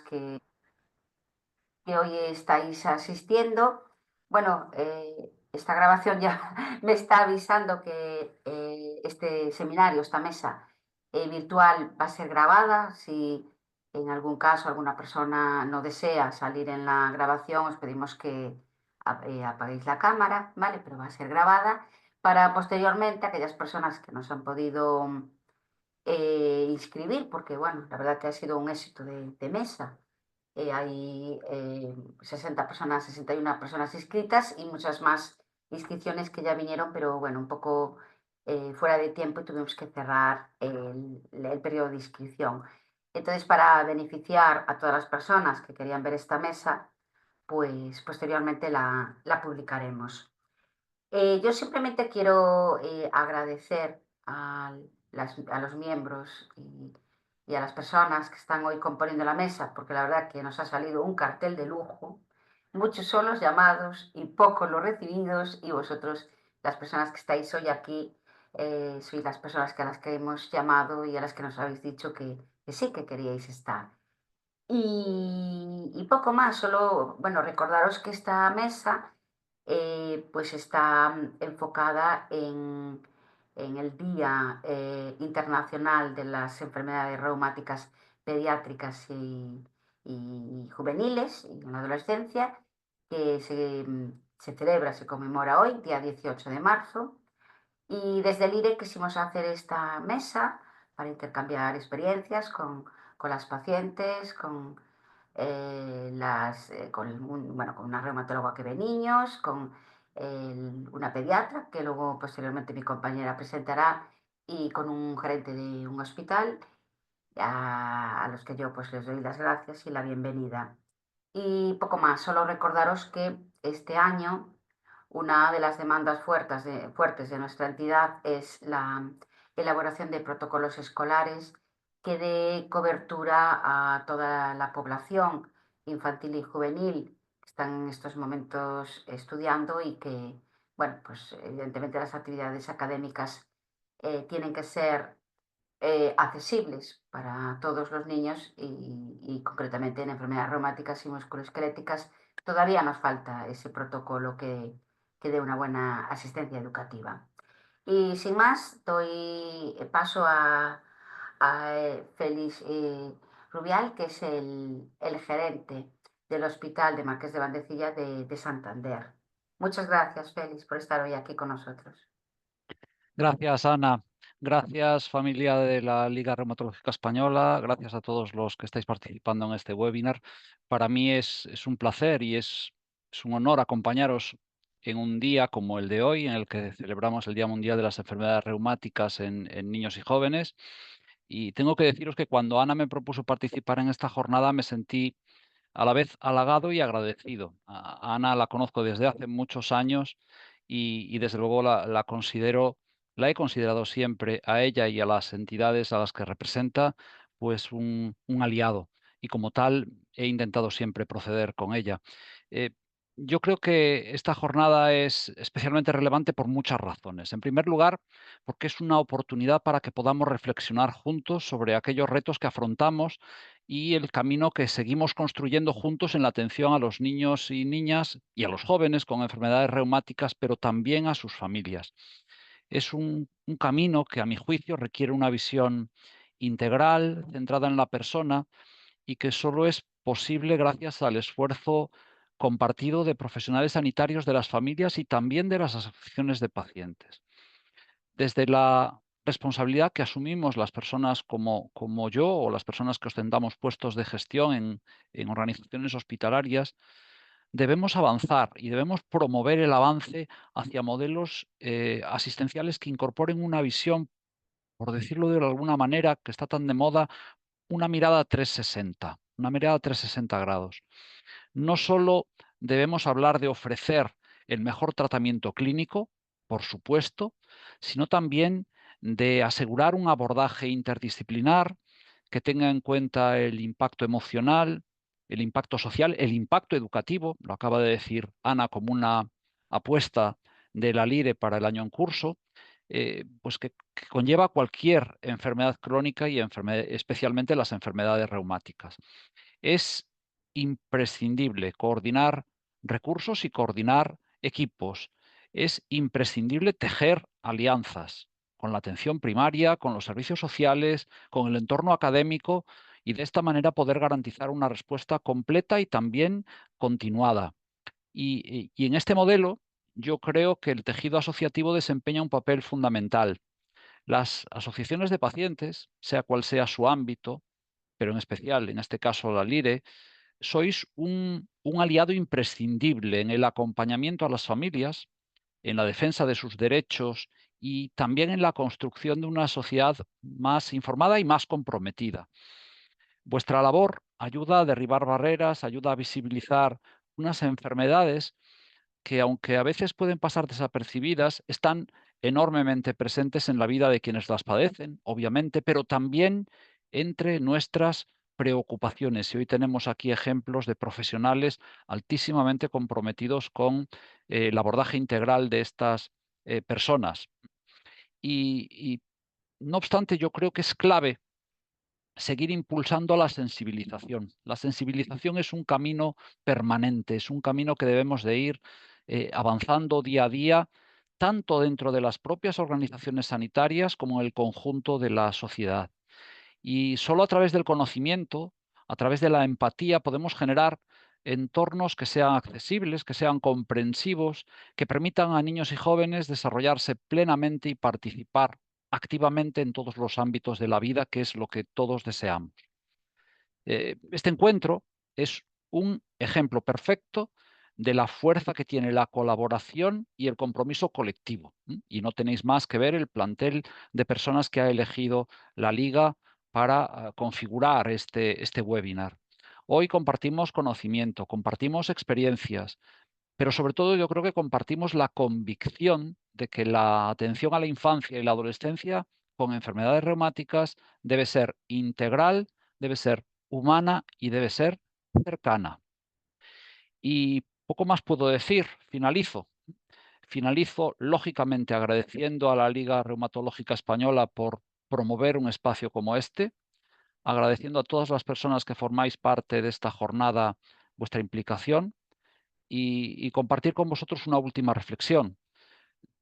que hoy estáis asistiendo. Bueno, esta grabación ya me está avisando que este seminario, esta mesa virtual va a ser grabada. Si en algún caso alguna persona no desea salir en la grabación, os pedimos que apaguéis la cámara, ¿vale? Pero va a ser grabada para posteriormente aquellas personas que no se han podido inscribir, porque bueno, la verdad que ha sido un éxito de mesa. Hay 60 personas, 61 personas inscritas y muchas más inscripciones que ya vinieron, pero bueno, un poco fuera de tiempo y tuvimos que cerrar el periodo de inscripción. Entonces, para beneficiar a todas las personas que querían ver esta mesa, pues posteriormente la publicaremos. Yo simplemente quiero agradecer a los miembros y a las personas que están hoy componiendo la mesa, porque la verdad que nos ha salido un cartel de lujo. Muchos son los llamados y pocos los recibidos, y vosotros, las personas que estáis hoy aquí, sois las personas que a las que hemos llamado y a las que nos habéis dicho que sí que queríais estar. Y poco más, solo, bueno, recordaros que esta mesa pues está enfocada en el Día Internacional de las Enfermedades Reumáticas Pediátricas y Juveniles y en la adolescencia, que se celebra, se conmemora hoy, día 18 de marzo. Y desde el IRE quisimos hacer esta mesa para intercambiar experiencias con las pacientes, bueno, con una reumatóloga que ve niños, con una pediatra, que luego posteriormente mi compañera presentará, y con un gerente de un hospital, a los que yo pues les doy las gracias y la bienvenida. Y poco más, solo recordaros que este año una de las demandas fuertes de nuestra entidad es la elaboración de protocolos escolares que dé cobertura a toda la población infantil y juvenil que están en estos momentos estudiando y que, bueno, pues evidentemente las actividades académicas tienen que ser accesibles para todos los niños y concretamente en enfermedades reumáticas y musculoesqueléticas todavía nos falta ese protocolo que dé una buena asistencia educativa. Y sin más, doy paso a Félix Rubial, que es el gerente del Hospital de Marqués de Vandecilla de Santander. Muchas gracias, Félix, por estar hoy aquí con nosotros. Gracias, Ana. Gracias, familia de la Liga Reumatológica Española. Gracias a todos los que estáis participando en este webinar. Para mí es un placer y es un honor acompañaros en un día como el de hoy, en el que celebramos el Día Mundial de las Enfermedades Reumáticas en niños y jóvenes. Y tengo que deciros que cuando Ana me propuso participar en esta jornada me sentí a la vez halagado y agradecido. A Ana la conozco desde hace muchos años y desde luego la he considerado siempre a ella y a las entidades a las que representa, pues un aliado. Y como tal, he intentado siempre proceder con ella. Eh, yo creo que esta jornada es especialmente relevante por muchas razones. En primer lugar, porque es una oportunidad para que podamos reflexionar juntos sobre aquellos retos que afrontamos y el camino que seguimos construyendo juntos en la atención a los niños y niñas y a los jóvenes con enfermedades reumáticas, pero también a sus familias. Es un camino que, a mi juicio, requiere una visión integral, centrada en la persona y que solo es posible gracias al esfuerzo compartido de profesionales sanitarios, de las familias y también de las asociaciones de pacientes. Desde la responsabilidad que asumimos las personas como yo o las personas que ostentamos puestos de gestión en organizaciones hospitalarias, debemos avanzar y debemos promover el avance hacia modelos asistenciales que incorporen una visión, por decirlo de alguna manera, que está tan de moda, una mirada 360 grados. No solo debemos hablar de ofrecer el mejor tratamiento clínico, por supuesto, sino también de asegurar un abordaje interdisciplinar que tenga en cuenta el impacto emocional, el impacto social, el impacto educativo, lo acaba de decir Ana como una apuesta de la LIRE para el año en curso, pues que conlleva cualquier enfermedad crónica y especialmente las enfermedades reumáticas. Es imprescindible coordinar recursos y coordinar equipos. Es imprescindible tejer alianzas con la atención primaria, con los servicios sociales, con el entorno académico y de esta manera poder garantizar una respuesta completa y también continuada. Y en este modelo yo creo que el tejido asociativo desempeña un papel fundamental. Las asociaciones de pacientes, sea cual sea su ámbito, pero en especial en este caso la LIRE, sois un aliado imprescindible en el acompañamiento a las familias, en la defensa de sus derechos y también en la construcción de una sociedad más informada y más comprometida. Vuestra labor ayuda a derribar barreras, ayuda a visibilizar unas enfermedades que, aunque a veces pueden pasar desapercibidas, están enormemente presentes en la vida de quienes las padecen, obviamente, pero también entre nuestras preocupaciones. Y hoy tenemos aquí ejemplos de profesionales altísimamente comprometidos con el abordaje integral de estas personas. Y no obstante, yo creo que es clave seguir impulsando la sensibilización. La sensibilización es un camino permanente, es un camino que debemos de ir avanzando día a día, tanto dentro de las propias organizaciones sanitarias como en el conjunto de la sociedad. Y solo a través del conocimiento, a través de la empatía, podemos generar entornos que sean accesibles, que sean comprensivos, que permitan a niños y jóvenes desarrollarse plenamente y participar activamente en todos los ámbitos de la vida, que es lo que todos deseamos. Este encuentro es un ejemplo perfecto de la fuerza que tiene la colaboración y el compromiso colectivo. Y no tenéis más que ver el plantel de personas que ha elegido la Liga para configurar este webinar. Hoy compartimos conocimiento, compartimos experiencias, pero sobre todo yo creo que compartimos la convicción de que la atención a la infancia y la adolescencia con enfermedades reumáticas debe ser integral, debe ser humana y debe ser cercana. Y poco más puedo decir, finalizo. Finalizo, lógicamente, agradeciendo a la Liga Reumatológica Española por promover un espacio como este, agradeciendo a todas las personas que formáis parte de esta jornada vuestra implicación y compartir con vosotros una última reflexión.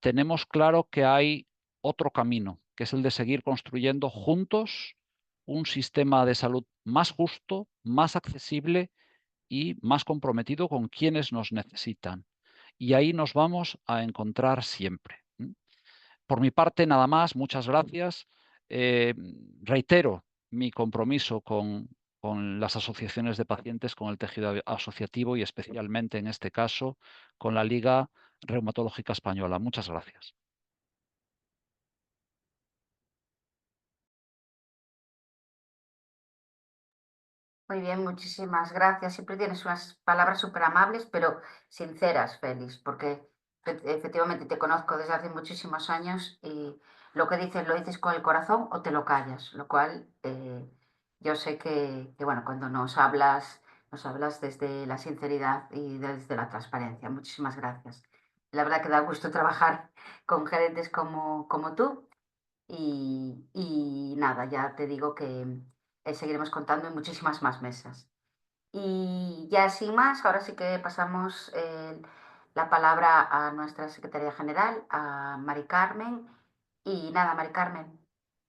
Tenemos claro que hay otro camino, que es el de seguir construyendo juntos un sistema de salud más justo, más accesible y más comprometido con quienes nos necesitan. Y ahí nos vamos a encontrar siempre. Por mi parte, nada más, muchas gracias. Eh, Reitero mi compromiso con las asociaciones de pacientes, con el tejido asociativo y especialmente en este caso con la Liga Reumatológica Española. Muchas gracias. Muy bien, muchísimas gracias. Siempre tienes unas palabras súper amables, pero sinceras, Félix, porque efectivamente te conozco desde hace muchísimos años y lo que dices lo dices con el corazón o te lo callas, lo cual yo sé que, bueno, cuando nos hablas desde la sinceridad y desde la transparencia. Muchísimas gracias. La verdad que da gusto trabajar con gerentes como tú y nada, ya te digo que seguiremos contando en muchísimas más mesas. Y ya sin más, ahora sí que pasamos la palabra a nuestra secretaria general, a Mari Carmen. Y nada, Mari Carmen,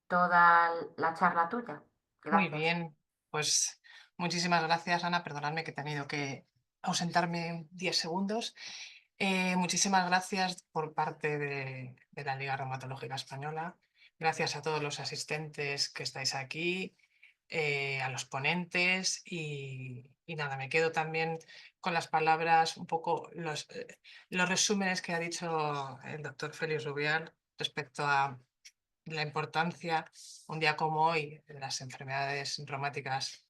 toda la charla tuya. Muy Gracias. bien, pues muchísimas gracias, Ana. Perdonadme que he tenido que ausentarme 10 segundos. Muchísimas gracias por parte de la Liga Reumatológica Española. Gracias a todos los asistentes que estáis aquí, a los ponentes y nada, me quedo también con las palabras, un poco los resúmenes que ha dicho el doctor Félix Rubial respecto a la importancia, un día como hoy, de las enfermedades reumáticas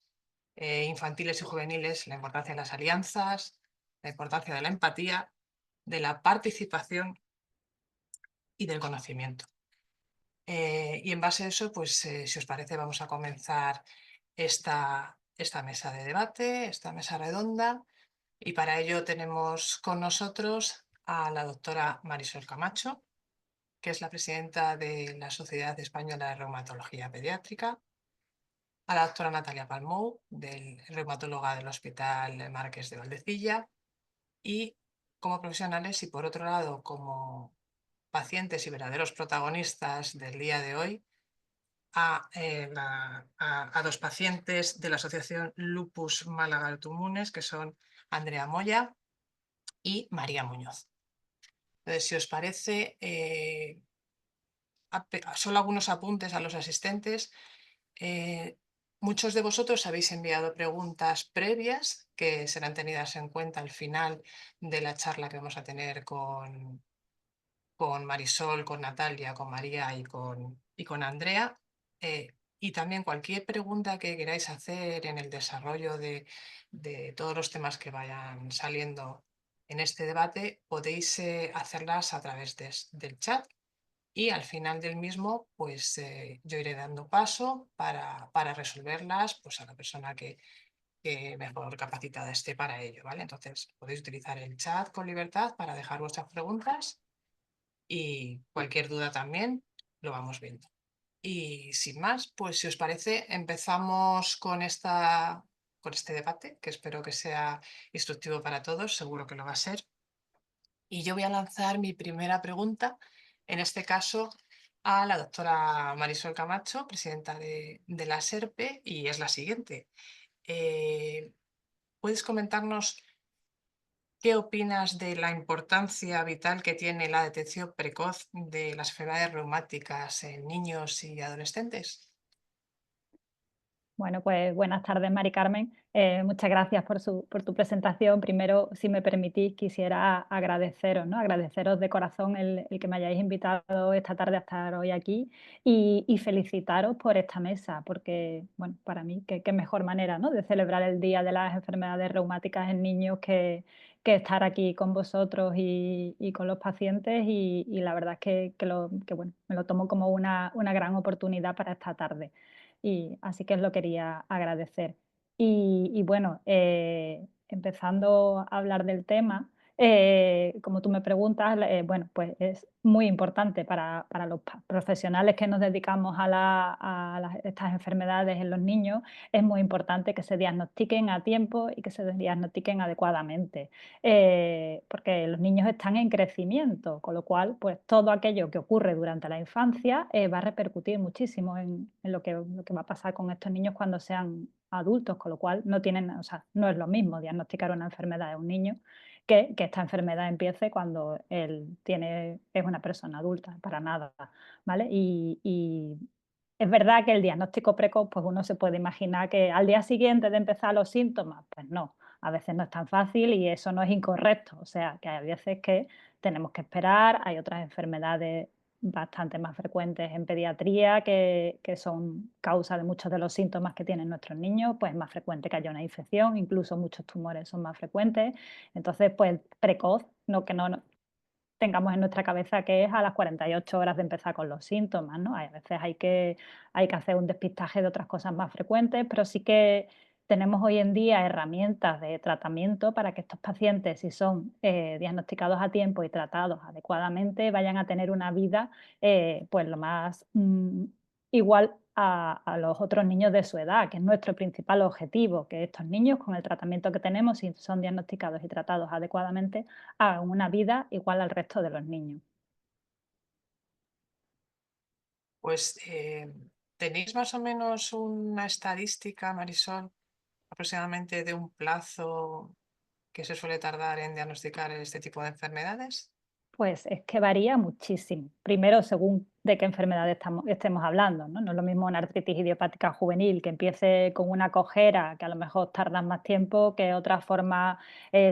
infantiles y juveniles, la importancia de las alianzas, la importancia de la empatía, de la participación y del conocimiento. Y en base a eso, pues si os parece, vamos a comenzar esta mesa de debate, esta mesa redonda, y para ello tenemos con nosotros a la doctora Marisol Camacho, que es la presidenta de la Sociedad Española de Reumatología Pediátrica, a la doctora Natalia Palmou, reumatóloga del Hospital Marqués de Valdecilla, y como profesionales y por otro lado como pacientes y verdaderos protagonistas del día de hoy, a dos pacientes de la Asociación Lupus Málaga Tumunes, que son Andrea Moya y María Muñoz. Entonces, si os parece, solo algunos apuntes a los asistentes. Muchos de vosotros habéis enviado preguntas previas que serán tenidas en cuenta al final de la charla que vamos a tener con Marisol, con Natalia, con María y con Andrea. Y también cualquier pregunta que queráis hacer en el desarrollo de todos los temas que vayan saliendo en este debate, podéis hacerlas a través del chat. Y al final del mismo, pues yo iré dando paso para resolverlas pues, a la persona que mejor capacitada esté para ello, ¿vale? Entonces podéis utilizar el chat con libertad para dejar vuestras preguntas y cualquier duda también lo vamos viendo. Y sin más, pues si os parece, empezamos con este debate, que espero que sea instructivo para todos, seguro que lo va a ser. Y yo voy a lanzar mi primera pregunta, en este caso a la doctora Marisol Camacho, presidenta de la SERPE, y es la siguiente. ¿Puedes comentarnos qué opinas de la importancia vital que tiene la detección precoz de las enfermedades reumáticas en niños y adolescentes? Bueno, pues buenas tardes, Mari Carmen. Muchas gracias por tu presentación. Primero, si me permitís, quisiera agradeceros, ¿no? Agradeceros de corazón el que me hayáis invitado esta tarde a estar hoy aquí y felicitaros por esta mesa, porque, bueno, para mí, qué mejor manera, ¿no? De celebrar el Día de las Enfermedades Reumáticas en Niños que estar aquí con vosotros y con los pacientes y la verdad es que, bueno, me lo tomo como una gran oportunidad para esta tarde. Y así que os lo quería agradecer. Y bueno, empezando a hablar del tema, como tú me preguntas, bueno, pues es muy importante para los profesionales que nos dedicamos estas enfermedades en los niños, es muy importante que se diagnostiquen a tiempo y que se diagnostiquen adecuadamente, porque los niños están en crecimiento, con lo cual, pues todo aquello que ocurre durante la infancia va a repercutir muchísimo en lo que va a pasar con estos niños cuando sean adultos, con lo cual no tienen, o sea, no es lo mismo diagnosticar una enfermedad en un niño que esta enfermedad empiece cuando es una persona adulta, para nada, ¿vale? Y es verdad que el diagnóstico precoz, pues uno se puede imaginar que al día siguiente de empezar los síntomas, pues no, a veces no es tan fácil y eso no es incorrecto, o sea, que hay veces que tenemos que esperar, hay otras enfermedades bastante más frecuentes en pediatría que son causa de muchos de los síntomas que tienen nuestros niños, pues es más frecuente que haya una infección, incluso muchos tumores son más frecuentes. Entonces, pues precoz, que no tengamos en nuestra cabeza que es a las 48 horas de empezar con los síntomas, ¿no? A veces hay que hacer un despistaje de otras cosas más frecuentes, pero sí que tenemos hoy en día herramientas de tratamiento para que estos pacientes, si son diagnosticados a tiempo y tratados adecuadamente, vayan a tener una vida pues lo más igual a los otros niños de su edad, que es nuestro principal objetivo, que estos niños con el tratamiento que tenemos, si son diagnosticados y tratados adecuadamente, hagan una vida igual al resto de los niños. Pues, ¿tenéis más o menos una estadística, Marisol, aproximadamente de un plazo que se suele tardar en diagnosticar este tipo de enfermedades? Pues es que varía muchísimo. Primero, según de qué enfermedad estemos hablando, ¿no? No es lo mismo una artritis idiopática juvenil que empiece con una cojera, que a lo mejor tardan más tiempo, que otras formas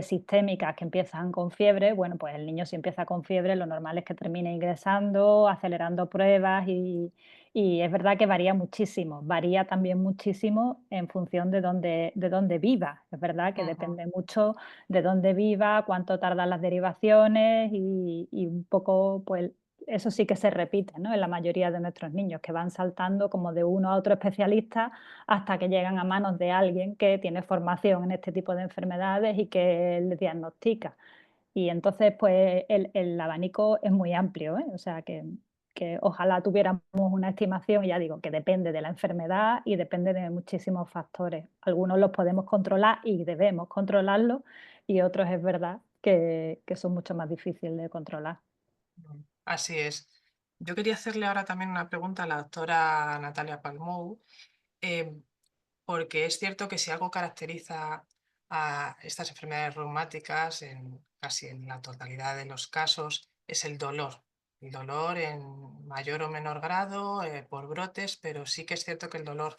sistémicas que empiezan con fiebre. Bueno, pues el niño si empieza con fiebre, lo normal es que termine ingresando, acelerando pruebas y es verdad que varía muchísimo. Varía también muchísimo en función de dónde viva. Es verdad que Ujú. depende mucho de dónde viva, cuánto tardan las derivaciones y un poco, pues eso sí que se repite, ¿no? En la mayoría de nuestros niños, que van saltando como de uno a otro especialista hasta que llegan a manos de alguien que tiene formación en este tipo de enfermedades y que les diagnostica. Y entonces, pues el abanico es muy amplio, ¿eh? O sea que que ojalá tuviéramos una estimación, y ya digo, que depende de la enfermedad y depende de muchísimos factores. Algunos los podemos controlar y debemos controlarlos, y otros es verdad que son mucho más difíciles de controlar. Así es. Yo quería hacerle ahora también una pregunta a la doctora Natalia Palmou, porque es cierto que si algo caracteriza a estas enfermedades reumáticas casi en la totalidad de los casos es el dolor. El dolor en mayor o menor grado, por brotes, pero sí que es cierto que el dolor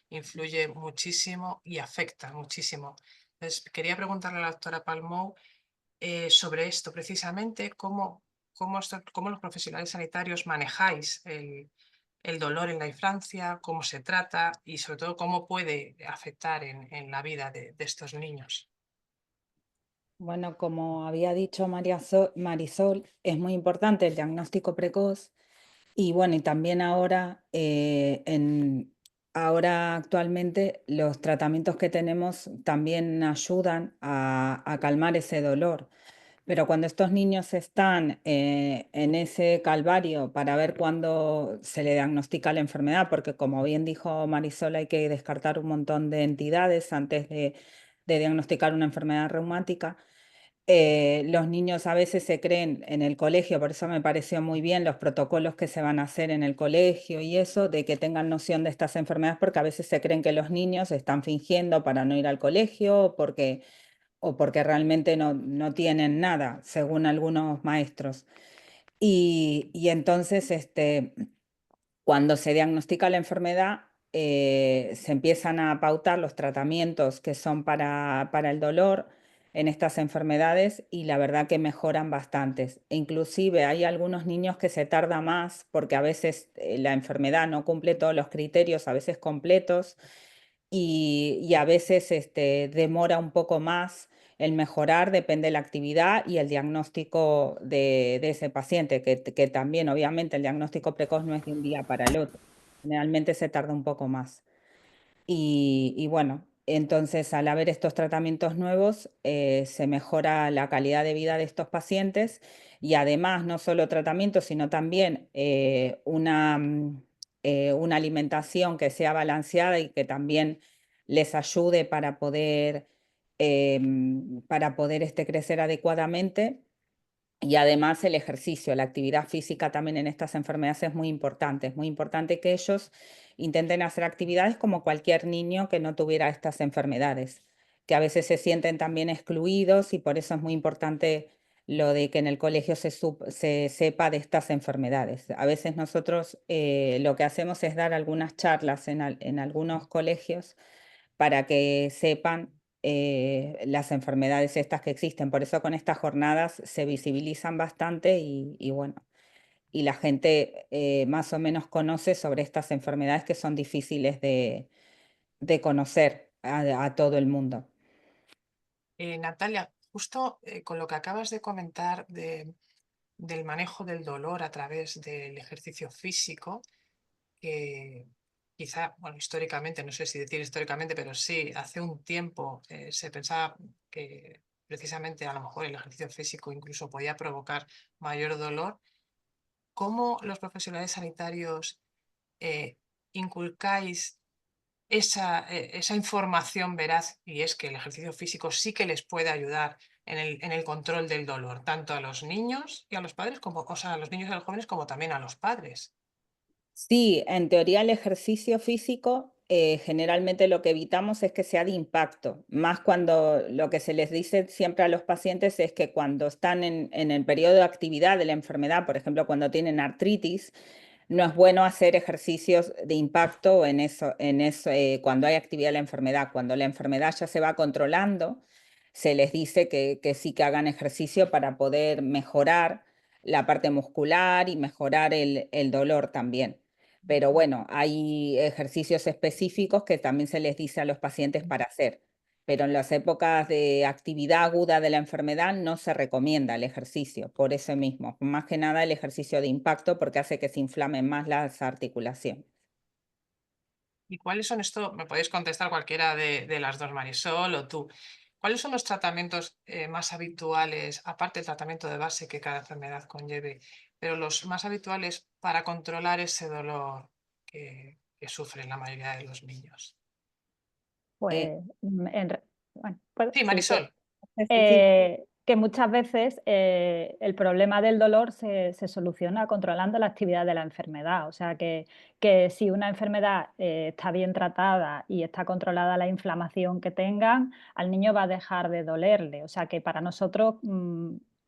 influye muchísimo y afecta muchísimo. Entonces, quería preguntarle a la doctora Palmou sobre esto precisamente, cómo los profesionales sanitarios manejáis el dolor en la infancia, cómo se trata y sobre todo cómo puede afectar en la vida de estos niños. Bueno, como había dicho Marisol, es muy importante el diagnóstico precoz y bueno, y también ahora actualmente los tratamientos que tenemos también ayudan a calmar ese dolor. Pero cuando estos niños están en ese calvario para ver cuándo se le diagnostica la enfermedad, porque como bien dijo Marisol, hay que descartar un montón de entidades antes de diagnosticar una enfermedad reumática. Los niños a veces se creen en el colegio, por eso me pareció muy bien los protocolos que se van a hacer en el colegio y eso, de que tengan noción de estas enfermedades, porque a veces se creen que los niños están fingiendo para no ir al colegio o porque realmente no tienen nada, según algunos maestros. Y entonces, cuando se diagnostica la enfermedad, se empiezan a pautar los tratamientos que son para el dolor en estas enfermedades y la verdad que mejoran bastantes. E inclusive hay algunos niños que se tarda más porque a veces la enfermedad no cumple todos los criterios, a veces completos, y a veces demora un poco más el mejorar, depende de la actividad y el diagnóstico de ese paciente, que también obviamente el diagnóstico precoz no es de un día para el otro, generalmente se tarda un poco más. Y bueno, entonces al haber estos tratamientos nuevos, se mejora la calidad de vida de estos pacientes y además no solo tratamientos, sino también una alimentación que sea balanceada y que también les ayude para poder crecer adecuadamente. Y además el ejercicio, la actividad física también en estas enfermedades es muy importante. Es muy importante que ellos intenten hacer actividades como cualquier niño que no tuviera estas enfermedades, que a veces se sienten también excluidos y por eso es muy importante lo de que en el colegio se sepa de estas enfermedades. A veces nosotros lo que hacemos es dar algunas charlas en algunos colegios para que sepan las enfermedades estas que existen. Por eso con estas jornadas se visibilizan bastante y bueno, y la gente más o menos conoce sobre estas enfermedades que son difíciles de conocer a todo el mundo. Natalia, justo con lo que acabas de comentar del manejo del dolor a través del ejercicio físico, que quizá, bueno, históricamente, no sé si decir históricamente, pero sí, hace un tiempo se pensaba que precisamente a lo mejor el ejercicio físico incluso podía provocar mayor dolor. ¿Cómo los profesionales sanitarios inculcáis esa información veraz? Y es que el ejercicio físico sí que les puede ayudar en el control del dolor, tanto a los niños y a los padres, o sea, a los niños y a los jóvenes, como también a los padres. Sí, en teoría el ejercicio físico generalmente lo que evitamos es que sea de impacto, más cuando lo que se les dice siempre a los pacientes es que cuando están en el periodo de actividad de la enfermedad, por ejemplo, cuando tienen artritis, no es bueno hacer ejercicios de impacto cuando hay actividad de la enfermedad. Cuando la enfermedad ya se va controlando, se les dice que sí que hagan ejercicio para poder mejorar la parte muscular y mejorar el dolor también. Pero bueno, hay ejercicios específicos que también se les dice a los pacientes para hacer. Pero en las épocas de actividad aguda de la enfermedad no se recomienda el ejercicio, por eso mismo. Más que nada el ejercicio de impacto porque hace que se inflamen más las articulaciones. ¿Y cuáles son esto? Me podéis contestar cualquiera de las dos, Marisol o tú. ¿Cuáles son los tratamientos más habituales, aparte del tratamiento de base que cada enfermedad conlleve? pero los más habituales para controlar ese dolor que sufren la mayoría de los niños. Pues, bueno, ¿puedo? Sí, Sí, Marisol. que muchas veces el problema del dolor se soluciona controlando la actividad de la enfermedad. O sea, que si una enfermedad está bien tratada y está controlada la inflamación que tengan, al niño va a dejar de dolerle. O sea, que para nosotros,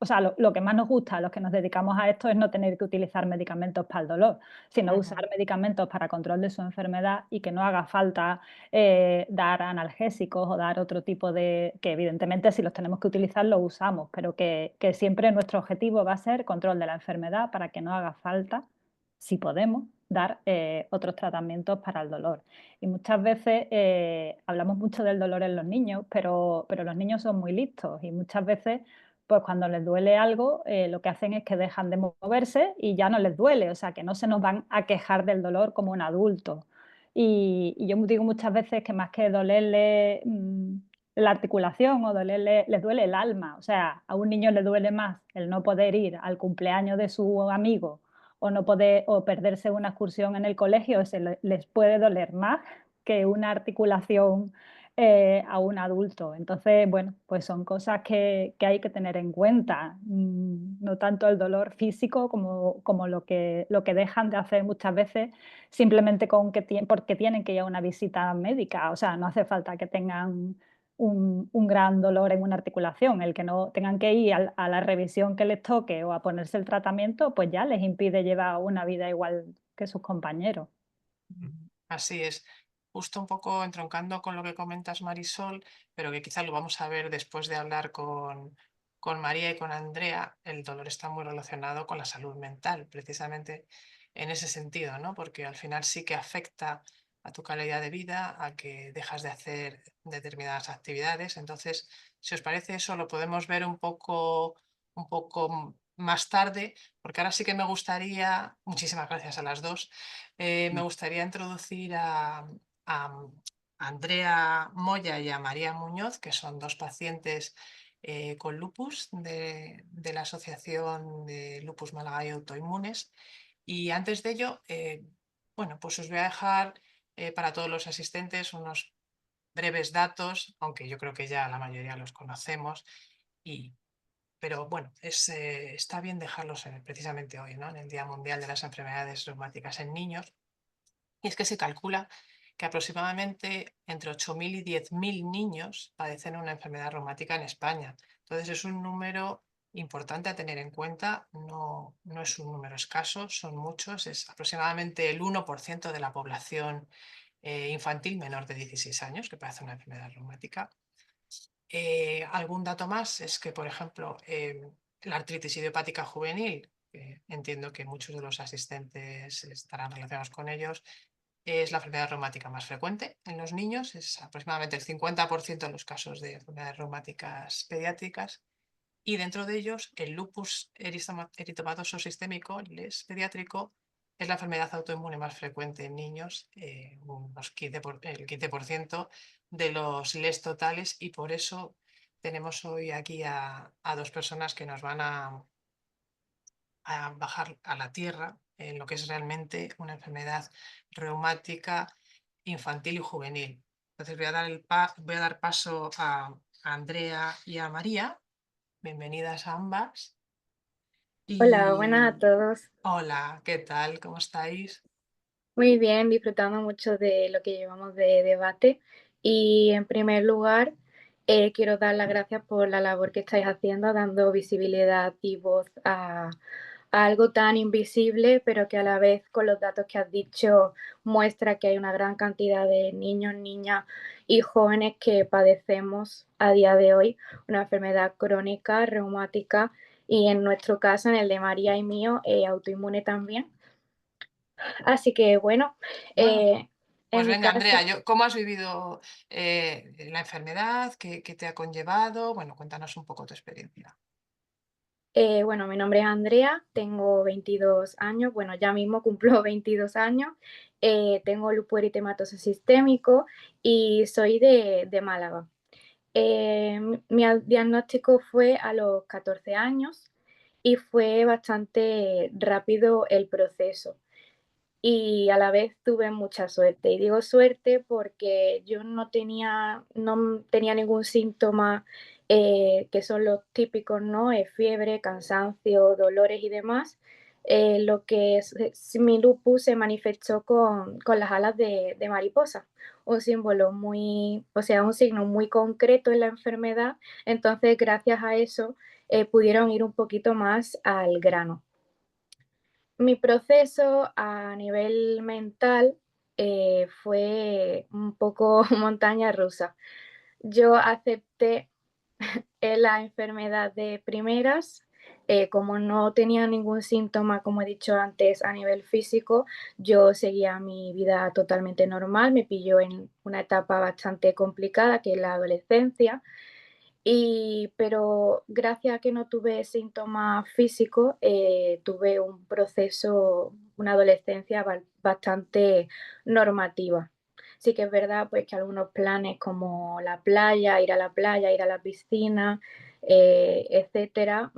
o sea, lo que más nos gusta a los que nos dedicamos a esto es no tener que utilizar medicamentos para el dolor, sino usar medicamentos para control de su enfermedad y que no haga falta dar analgésicos o dar otro tipo de, que evidentemente si los tenemos que utilizar los usamos, pero que siempre nuestro objetivo va a ser control de la enfermedad para que no haga falta, si podemos, dar otros tratamientos para el dolor. Y muchas veces hablamos mucho del dolor en los niños, pero los niños son muy listos y muchas veces pues cuando les duele algo, lo que hacen es que dejan de moverse y ya no les duele, o sea que no se nos van a quejar del dolor como un adulto. Y yo digo muchas veces que más que dolerle la articulación o dolerle, les duele el alma. O sea, a un niño le duele más el no poder ir al cumpleaños de su amigo o no poder, o perderse una excursión en el colegio, les puede doler más que una articulación a un adulto. Entonces, bueno, pues son cosas que hay que tener en cuenta, no tanto el dolor físico como lo que dejan de hacer muchas veces simplemente porque tienen que ir a una visita médica. O sea, no hace falta que tengan un gran dolor en una articulación. El que no tengan que ir a la revisión que les toque o a ponerse el tratamiento, pues ya les impide llevar una vida igual que sus compañeros. Así es. Justo un poco entroncando con lo que comentas, Marisol, pero que quizá lo vamos a ver después de hablar con María y con Andrea, el dolor está muy relacionado con la salud mental, precisamente en ese sentido, ¿no? Porque al final sí que afecta a tu calidad de vida, a que dejas de hacer determinadas actividades. Entonces, si os parece, eso lo podemos ver un poco más tarde, porque ahora sí que me gustaría, muchísimas gracias a las dos, me gustaría introducir a Andrea Moya y a María Muñoz, que son dos pacientes con lupus de la Asociación de Lupus Málaga y Autoinmunes. Y antes de ello, bueno, pues os voy a dejar para todos los asistentes unos breves datos, aunque yo creo que ya la mayoría los conocemos, pero bueno, está bien dejarlos precisamente hoy, ¿no? En el Día Mundial de las Enfermedades Reumáticas en Niños. Y es que se calcula que aproximadamente entre 8.000 y 10.000 niños padecen una enfermedad reumática en España. Entonces es un número importante a tener en cuenta, no es un número escaso, son muchos, es aproximadamente el 1% de la población infantil menor de 16 años que padece una enfermedad reumática. Algún dato más es que, por ejemplo, la artritis idiopática juvenil, entiendo que muchos de los asistentes estarán relacionados con ellos, es la enfermedad reumática más frecuente en los niños, es aproximadamente el 50% de los casos de enfermedades reumáticas pediátricas, y dentro de ellos el lupus eritomatoso sistémico, LES pediátrico, es la enfermedad autoinmune más frecuente en niños, el 15% de los LES totales, y por eso tenemos hoy aquí a dos personas que nos van a bajar a la tierra en lo que es realmente una enfermedad reumática infantil y juvenil. Entonces voy a dar paso a Andrea y a María. Bienvenidas a ambas. Hola, buenas a todos. Hola, ¿qué tal? ¿Cómo estáis? Muy bien, disfrutando mucho de lo que llevamos de debate. Y en primer lugar, quiero dar las gracias por la labor que estáis haciendo, dando visibilidad y voz a algo tan invisible, pero que a la vez, con los datos que has dicho, muestra que hay una gran cantidad de niños, niñas y jóvenes que padecemos a día de hoy una enfermedad crónica, reumática, y en nuestro caso, en el de María y mío, autoinmune también. Así que bueno, Pues en mi venga, caso, Andrea, ¿cómo has vivido la enfermedad? ¿Qué te ha conllevado? Bueno, cuéntanos un poco tu experiencia. bueno, mi nombre es Andrea, tengo 22 años, bueno, ya mismo cumplo 22 años, tengo lupus eritematoso sistémico y soy de Málaga. Mi diagnóstico fue a los 14 años y fue bastante rápido el proceso. Y a la vez tuve mucha suerte. Y digo suerte porque yo no tenía ningún síntoma, que son los típicos, ¿no? Fiebre, cansancio, dolores y demás. Lo que es mi lupus se manifestó con las alas de mariposa, un símbolo o sea, un signo muy concreto en la enfermedad. Entonces, gracias a eso, pudieron ir un poquito más al grano. Mi proceso a nivel mental fue un poco montaña rusa. Yo acepté la enfermedad de primeras, como no tenía ningún síntoma, como he dicho antes, a nivel físico, yo seguía mi vida totalmente normal. Me pilló en una etapa bastante complicada, que es la adolescencia. Pero gracias a que no tuve síntomas físicos, tuve un proceso, una adolescencia bastante normativa. Sí que es verdad pues, que algunos planes como la playa, ir a la playa, ir a la piscina, etcétera,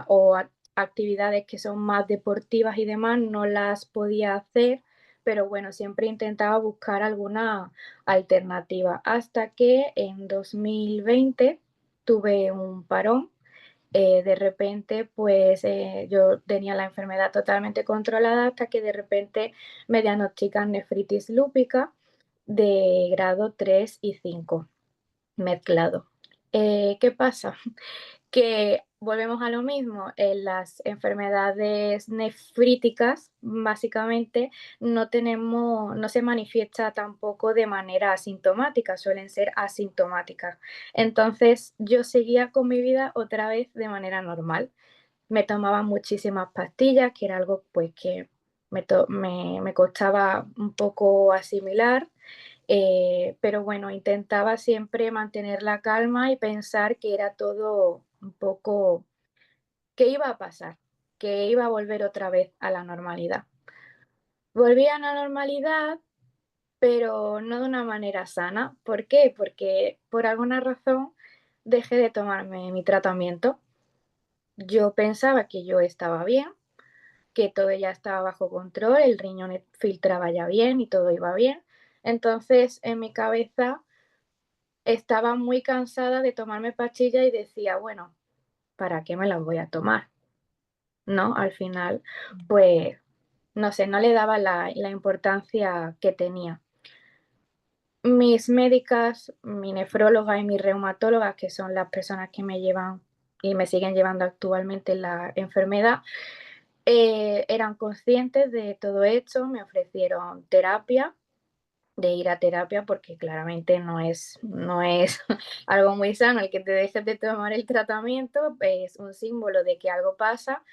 o actividades que son más deportivas y demás, no las podía hacer, pero bueno, siempre intentaba buscar alguna alternativa. Hasta que en 2020 tuve un parón. De repente, pues yo tenía la enfermedad totalmente controlada hasta que de repente me diagnostican nefritis lúpica de grado 3 y 5 mezclado. ¿Qué pasa? Que volvemos a lo mismo, en las enfermedades nefríticas básicamente no se manifiesta tampoco de manera asintomática, suelen ser asintomáticas. Entonces yo seguía con mi vida otra vez de manera normal. Me tomaba muchísimas pastillas, que era algo pues que me costaba un poco asimilar. Pero bueno, intentaba siempre mantener la calma y pensar que era todo un poco, que iba a pasar, que iba a volver otra vez a la normalidad. Volví a la normalidad, pero no de una manera sana. ¿Por qué? Porque por alguna razón dejé de tomarme mi tratamiento. Yo pensaba que yo estaba bien, que todo ya estaba bajo control, el riñón filtraba ya bien y todo iba bien. Entonces, en mi cabeza estaba muy cansada de tomarme pastillas y decía, bueno, ¿para qué me las voy a tomar? ¿No? Al final, pues, no sé, no le daba la importancia que tenía. Mis médicas, mi nefróloga y mi reumatóloga, que son las personas que me llevan y me siguen llevando actualmente la enfermedad, eran conscientes de todo esto, me ofrecieron terapia, de ir a terapia, porque claramente no es algo muy sano el que te dejes de tomar el tratamiento, es un símbolo de que algo pasa,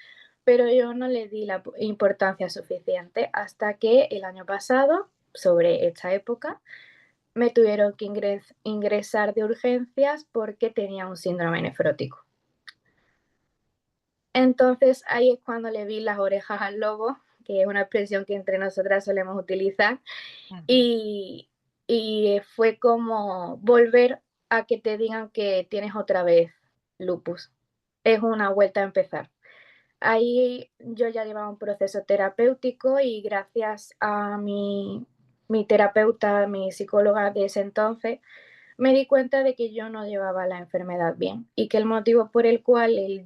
pero yo no le di la importancia suficiente hasta que el año pasado, sobre esta época, me tuvieron que ingresar de urgencias porque tenía un síndrome nefrótico. Entonces ahí es cuando le vi las orejas al lobo, que es una expresión que entre nosotras solemos utilizar, y fue como volver a que te digan que tienes otra vez lupus. Es una vuelta a empezar. Ahí yo ya llevaba un proceso terapéutico y gracias a mi terapeuta, mi psicóloga de ese entonces, me di cuenta de que yo no llevaba la enfermedad bien y que el motivo por el cual el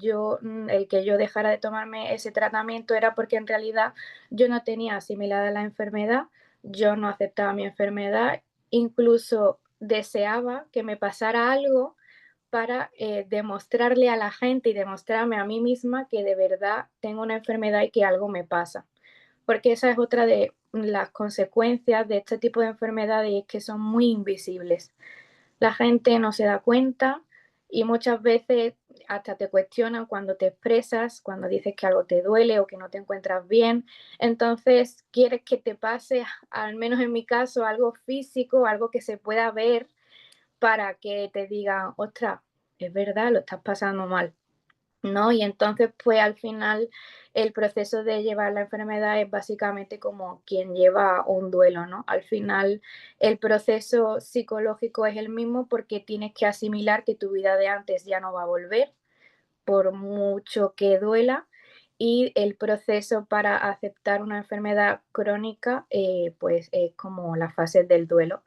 que yo dejara de tomarme ese tratamiento era porque en realidad yo no tenía asimilada la enfermedad, yo no aceptaba mi enfermedad, incluso deseaba que me pasara algo para demostrarle a la gente y demostrarme a mí misma que de verdad tengo una enfermedad y que algo me pasa. Porque esa es otra de las consecuencias de este tipo de enfermedades, que son muy invisibles. La gente no se da cuenta y muchas veces hasta te cuestionan cuando te expresas, cuando dices que algo te duele o que no te encuentras bien. Entonces, quieres que te pase, al menos en mi caso, algo físico, algo que se pueda ver para que te digan, ostras, es verdad, lo estás pasando mal, ¿no? Y entonces, pues al final, el proceso de llevar la enfermedad es básicamente como quien lleva un duelo, ¿no? Al final, el proceso psicológico es el mismo porque tienes que asimilar que tu vida de antes ya no va a volver, por mucho que duela, y el proceso para aceptar una enfermedad crónica, pues es como las fases del duelo.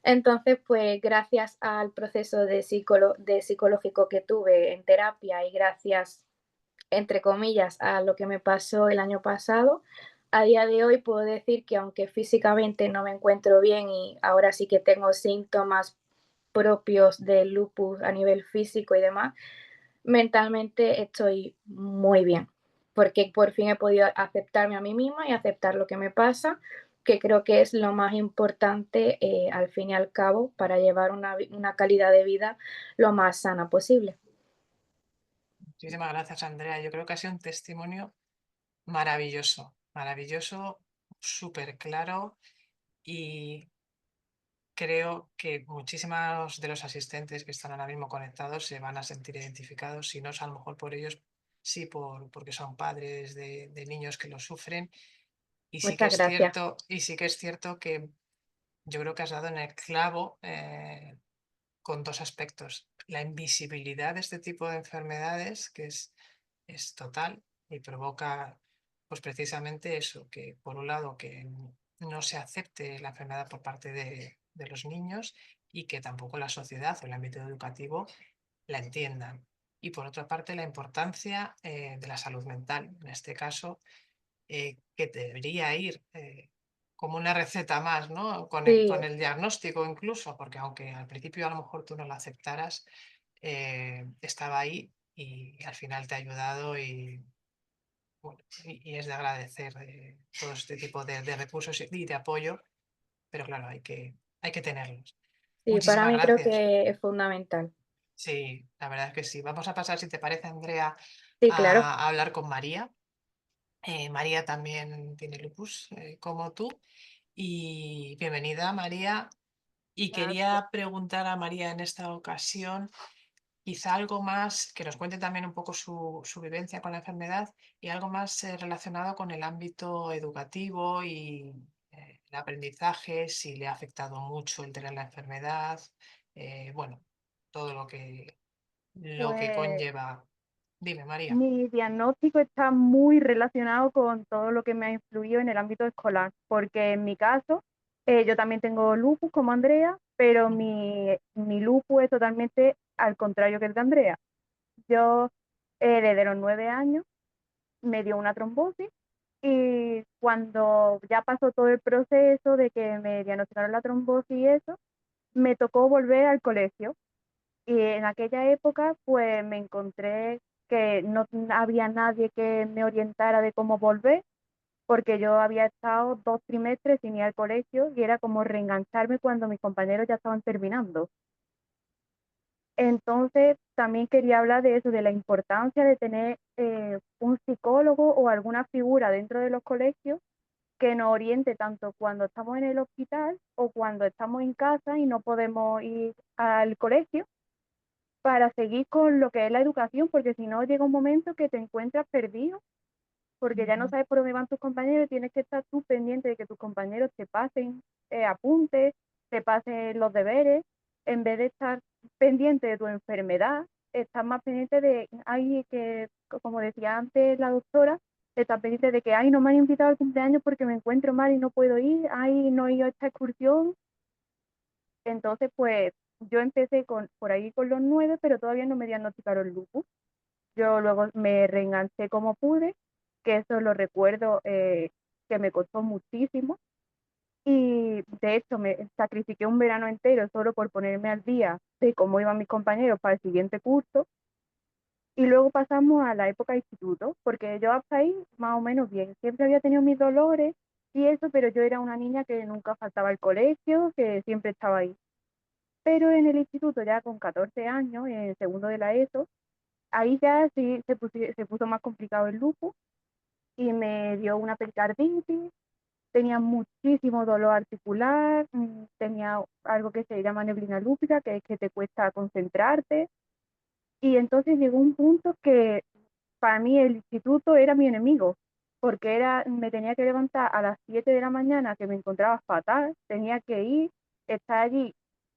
Entonces, pues gracias al proceso de psicológico que tuve en terapia y gracias, entre comillas, a lo que me pasó el año pasado, a día de hoy puedo decir que aunque físicamente no me encuentro bien y ahora sí que tengo síntomas propios del lupus a nivel físico y demás, mentalmente estoy muy bien, porque por fin he podido aceptarme a mí misma y aceptar lo que me pasa, que creo que es lo más importante al fin y al cabo para llevar una calidad de vida lo más sana posible. Muchísimas gracias, Andrea. Yo creo que ha sido un testimonio maravilloso, maravilloso, súper claro y creo que muchísimos de los asistentes que están ahora mismo conectados se van a sentir identificados, si no es a lo mejor por ellos, sí porque son padres de niños que lo sufren. Y sí que Muchas es gracias. cierto, que yo creo que has dado en el clavo con dos aspectos. La invisibilidad de este tipo de enfermedades, que es total y provoca pues precisamente eso, que por un lado que no se acepte la enfermedad por parte de los niños y que tampoco la sociedad o el ámbito educativo la entiendan. Y por otra parte, la importancia de la salud mental, en este caso, que debería ir como una receta más, ¿no? Con Sí, el diagnóstico incluso, porque aunque al principio a lo mejor tú no lo aceptaras, estaba ahí y al final te ha ayudado y, bueno, y es de agradecer todo este tipo de recursos y de apoyo, pero claro, hay que tenerlos. sí, para Muchísimas mí creo gracias. que es fundamental. Sí, la verdad es que sí. Vamos a pasar, si te parece, Andrea, Sí, claro. a hablar con María. María también tiene lupus, como tú. Y bienvenida, María. Y Gracias. quería preguntar a María en esta ocasión, quizá algo más, que nos cuente también un poco su vivencia con la enfermedad y algo más relacionado con el ámbito educativo y el aprendizaje, si le ha afectado mucho el tener la enfermedad, bueno, todo lo que Pues conlleva. Dime, María. mi diagnóstico está muy relacionado con todo lo que me ha influido en el ámbito escolar, porque en mi caso yo también tengo lupus como Andrea, pero mi lupus es totalmente al contrario que el de Andrea. Yo desde los 9 años me dio una trombosis y cuando ya pasó todo el proceso de que me diagnosticaron la trombosis y eso, me tocó volver al colegio. Y en aquella época, pues me encontré que no había nadie que me orientara de cómo volver, porque yo había estado 2 trimestres sin ir al colegio y era como reengancharme cuando mis compañeros ya estaban terminando. Entonces, también quería hablar de eso, de la importancia de tener un psicólogo o alguna figura dentro de los colegios que nos oriente tanto cuando estamos en el hospital o cuando estamos en casa y no podemos ir al colegio para seguir con lo que es la educación, porque si no llega un momento que te encuentras perdido, porque ya no sabes por dónde van tus compañeros, tienes que estar tú pendiente de que tus compañeros te pasen apuntes, te pasen los deberes, en vez de estar pendiente de tu enfermedad, estás más pendiente de, ay, que, como decía antes la doctora, estás pendiente de que, ay, no me han invitado al cumpleaños porque me encuentro mal y no puedo ir, ay, no he ido a esta excursión. Entonces, pues yo empecé por ahí con los 9, pero todavía no me diagnosticaron lupus. Yo luego me reengancé como pude, que eso lo recuerdo que me costó muchísimo. Y de hecho me sacrifiqué un verano entero solo por ponerme al día de cómo iban mis compañeros para el siguiente curso. Y luego pasamos a la época de instituto, porque yo hasta ahí más o menos bien. Siempre había tenido mis dolores y eso, pero yo era una niña que nunca faltaba al colegio, que siempre estaba ahí. Pero en el instituto, ya con 14 años, en el segundo de la ESO, ahí ya sí se puso más complicado el lupus y me dio una pericarditis, tenía muchísimo dolor articular, tenía algo que se llama neblina lúpica, que es que te cuesta concentrarte. Y entonces llegó un punto que para mí el instituto era mi enemigo, porque me tenía que levantar a las 7 de la mañana, que me encontraba fatal, tenía que ir, estar allí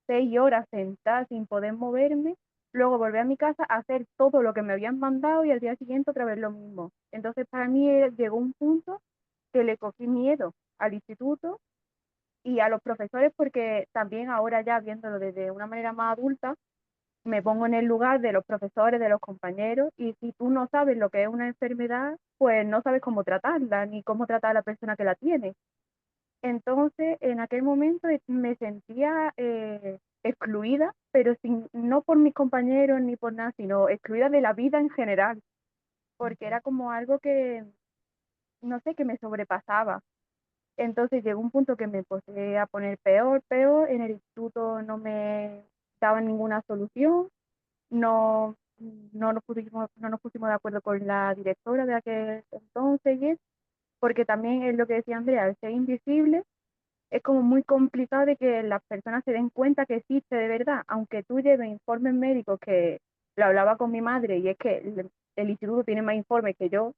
6 horas sentada sin poder moverme luego volver a mi casa a hacer todo lo que me habían mandado y al día siguiente otra vez lo mismo. Entonces para mí llegó un punto que le cogí miedo al instituto y a los profesores porque también ahora ya viéndolo desde una manera más adulta, me pongo en el lugar de los profesores, de los compañeros, y si tú no sabes lo que es una enfermedad, pues no sabes cómo tratarla, ni cómo tratar a la persona que la tiene. Entonces, en aquel momento me sentía excluida, pero no por mis compañeros ni por nada, sino excluida de la vida en general, porque era como algo que, no sé, que me sobrepasaba. Entonces llegó un punto que me empecé a poner peor, peor, en el instituto no me daban ninguna solución, no, no nos pusimos de acuerdo con la directora de aquel entonces, y eso, porque también es lo que decía Andrea, al ser invisible, es como muy complicado de que las personas se den cuenta que existe de verdad, aunque tú lleves informes médicos, que lo hablaba con mi madre, y es que el instituto tiene más informes que yo,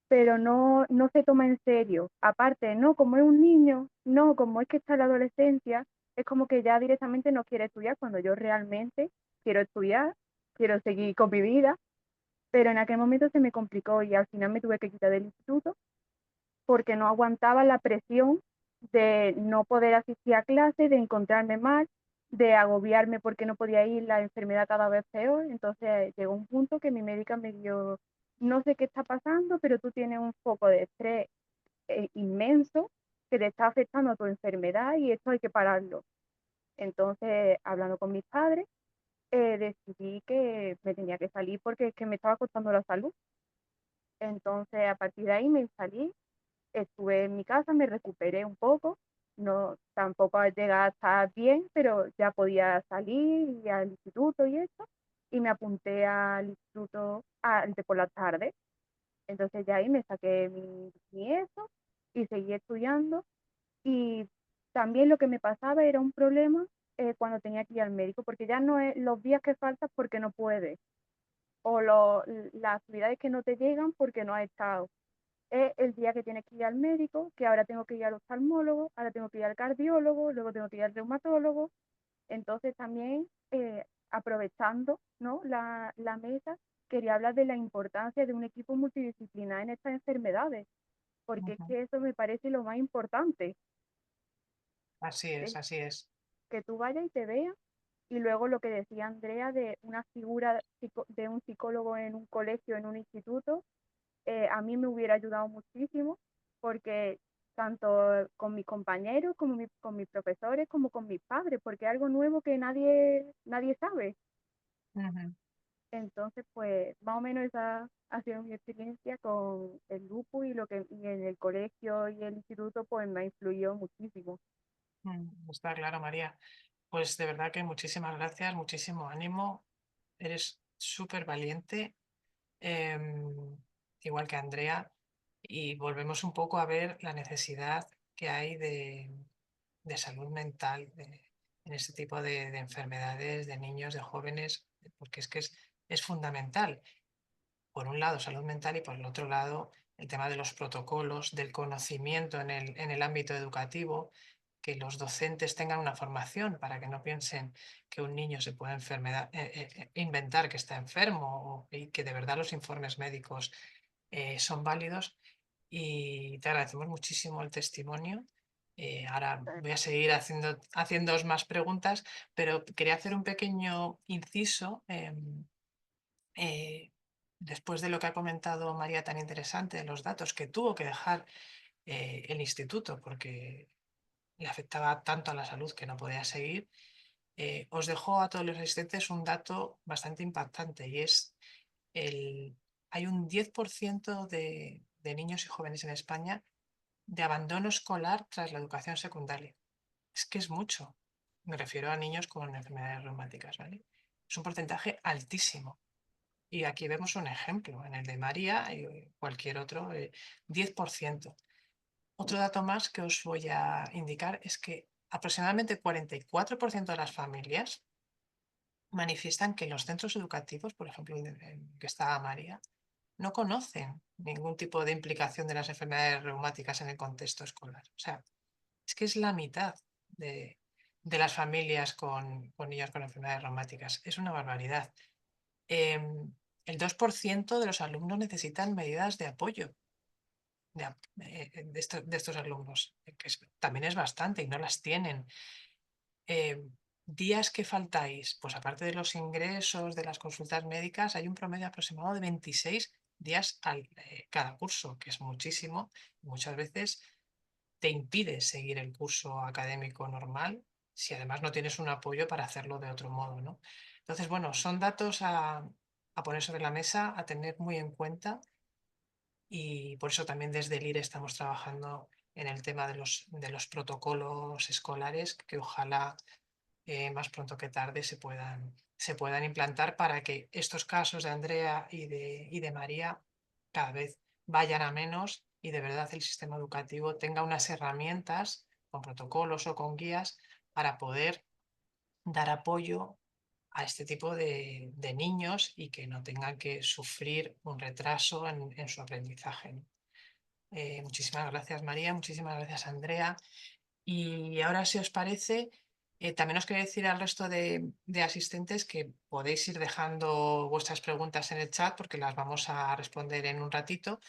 pero no se toma en serio. Aparte, no, como es un niño, no, como es que está en la adolescencia, es como que ya directamente no quiere estudiar cuando yo realmente quiero estudiar, quiero seguir con mi vida, pero en aquel momento se me complicó y al final me tuve que quitar del instituto porque no aguantaba la presión de no poder asistir a clase, de encontrarme mal, de agobiarme porque no podía ir, la enfermedad cada vez peor. Entonces llegó un punto que mi médica me dio, no sé qué está pasando, pero tú tienes un foco de estrés inmenso que te está afectando a tu enfermedad y esto hay que pararlo. Entonces, hablando con mis padres, decidí que me tenía que salir porque es que me estaba costando la salud. Entonces, a partir de ahí me salí, estuve en mi casa, me recuperé un poco, no tampoco llegué a estar bien, pero ya podía salir y al instituto y eso, y me apunté al instituto de por la tarde. Entonces ya ahí me saqué mi eso y seguí estudiando. Y también lo que me pasaba era un problema cuando tenía que ir al médico, porque ya no es los días que faltas porque no puedes, o las actividades que no te llegan porque no has estado. Es el día que tienes que ir al médico, que ahora tengo que ir al oftalmólogo, ahora tengo que ir al cardiólogo, luego tengo que ir al reumatólogo. Entonces también, aprovechando, ¿no?, la mesa, quería hablar de la importancia de un equipo multidisciplinar en estas enfermedades, porque es Ujú. que eso me parece lo más importante, Así es, ¿sí? así es. Que tú vayas y te veas. Y luego lo que decía Andrea de una figura de un psicólogo en un colegio, en un instituto, a mí me hubiera ayudado muchísimo, porque tanto con mis compañeros, como con mis profesores, como con mis padres, porque es algo nuevo que nadie sabe. Ujú. Entonces, pues más o menos esa ha sido mi experiencia con el lupus, y en el colegio y el instituto pues me ha influido muchísimo. Está claro, María. Pues de verdad que muchísimas gracias, muchísimo ánimo. Eres súper valiente, em, igual que Andrea, y volvemos un poco a ver la necesidad que hay de salud mental en este tipo de enfermedades, de niños, de jóvenes, porque es que es fundamental. Por un lado, salud mental, y por el otro lado, el tema de los protocolos, del conocimiento en el ámbito educativo, que los docentes tengan una formación para que no piensen que un niño se puede inventar que está enfermo, y que de verdad los informes médicos son válidos. Y te agradecemos muchísimo el testimonio. Ahora voy a seguir haciéndoos más preguntas, pero quería hacer un pequeño inciso. Eh, Después de lo que ha comentado María tan interesante, de los datos que tuvo que dejar el instituto porque le afectaba tanto a la salud que no podía seguir, os dejo a todos los asistentes un dato bastante impactante, y es hay un 10% de niños y jóvenes en España de abandono escolar tras la educación secundaria. Es que es mucho. Me refiero a niños con enfermedades reumáticas, ¿vale? Es un porcentaje altísimo. Y aquí vemos un ejemplo, en el de María y cualquier otro, 10%. Otro dato más que os voy a indicar es que aproximadamente 44% de las familias manifiestan que los centros educativos, por ejemplo, en el que está María, no conocen ningún tipo de implicación de las enfermedades reumáticas en el contexto escolar. O sea, es que es la mitad de de las familias con niños con enfermedades reumáticas. Es una barbaridad. El 2% de los alumnos necesitan medidas de apoyo de estos alumnos, que también es bastante y no las tienen. Días que faltáis, pues aparte de los ingresos, de las consultas médicas, hay un promedio aproximado de 26 días cada curso, que es muchísimo. Muchas veces te impide seguir el curso académico normal si además no tienes un apoyo para hacerlo de otro modo, ¿no? Entonces, bueno, son datos a poner sobre la mesa, a tener muy en cuenta, y por eso también desde el IRE estamos trabajando en el tema de los protocolos escolares, que ojalá más pronto que tarde se puedan implantar para que estos casos de Andrea y de María cada vez vayan a menos y de verdad el sistema educativo tenga unas herramientas con protocolos o con guías para poder dar apoyo a este tipo de niños y que no tengan que sufrir un retraso en su aprendizaje, ¿no? Muchísimas gracias, María, muchísimas gracias, Andrea. Y ahora, si os parece, también os quería decir al resto de asistentes que podéis ir dejando vuestras preguntas en el chat porque las vamos a responder en un ratito.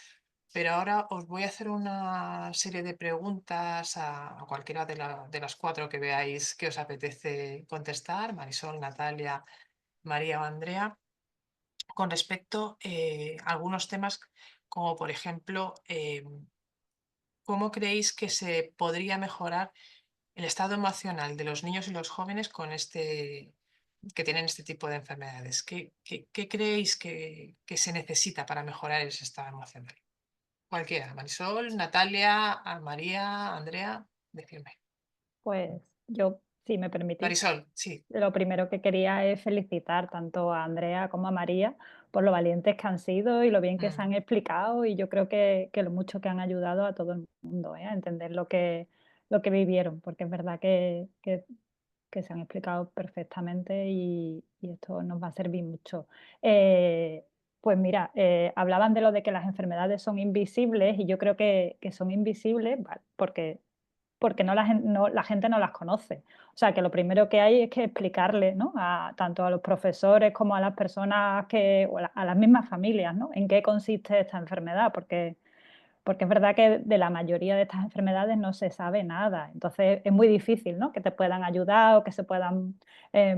Pero ahora os voy a hacer una serie de preguntas a cualquiera de las 4 que veáis que os apetece contestar, Marisol, Natalia, María o Andrea, con respecto a algunos temas como, por ejemplo, ¿cómo creéis que se podría mejorar el estado emocional de los niños y los jóvenes que tienen este tipo de enfermedades? ¿Qué creéis que se necesita para mejorar ese estado emocional? Cualquiera, Marisol, Natalia, María, Andrea, decirme. Pues yo, si me permitís, Marisol, sí. lo primero que quería es felicitar tanto a Andrea como a María por lo valientes que han sido y lo bien que se han explicado, y yo creo que lo mucho que han ayudado a todo el mundo, a entender lo que vivieron, porque es verdad que se han explicado perfectamente y esto nos va a servir mucho. Pues mira, hablaban de lo de que las enfermedades son invisibles, y yo creo que son invisibles, ¿vale? Porque la gente no las conoce. O sea, que lo primero que hay es que explicarle, ¿no? Tanto a los profesores como a las personas o a las mismas familias, ¿no? En qué consiste esta enfermedad, porque es verdad que de la mayoría de estas enfermedades no se sabe nada. Entonces es muy difícil, ¿no? Que te puedan ayudar o que se puedan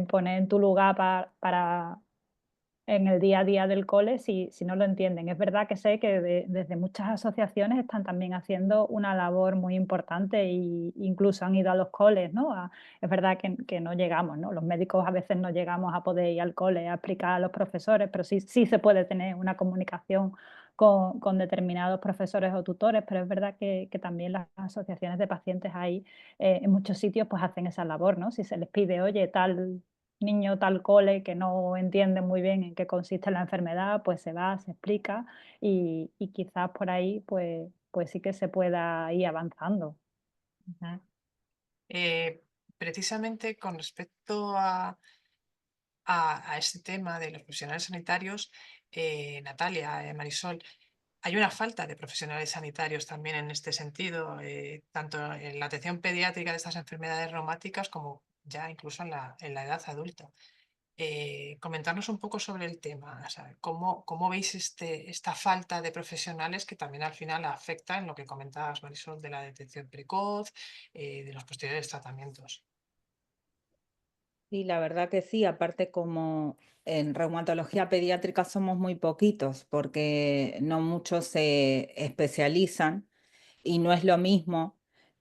poner en tu lugar para en el día a día del cole si no lo entienden. Es verdad que sé que desde muchas asociaciones están también haciendo una labor muy importante e incluso han ido a los coles, ¿no? Es verdad que no llegamos, ¿no? Los médicos a veces no llegamos a poder ir al cole a explicar a los profesores, pero sí se puede tener una comunicación con determinados profesores o tutores, pero es verdad que también las asociaciones de pacientes ahí en muchos sitios pues hacen esa labor, ¿no? Si se les pide, oye, tal niño, tal cole, que no entiende muy bien en qué consiste la enfermedad, pues se va, se explica y quizás por ahí pues sí que se pueda ir avanzando. Precisamente con respecto a este tema de los profesionales sanitarios, Natalia, Marisol, hay una falta de profesionales sanitarios también en este sentido, tanto en la atención pediátrica de estas enfermedades reumáticas como ya incluso en la edad adulta. Comentarnos un poco sobre el tema, o sea, ¿cómo veis esta falta de profesionales que también al final afecta en lo que comentabas, Marisol, de la detección precoz, de los posteriores tratamientos? Sí, la verdad que sí, aparte como en reumatología pediátrica somos muy poquitos porque no muchos se especializan y no es lo mismo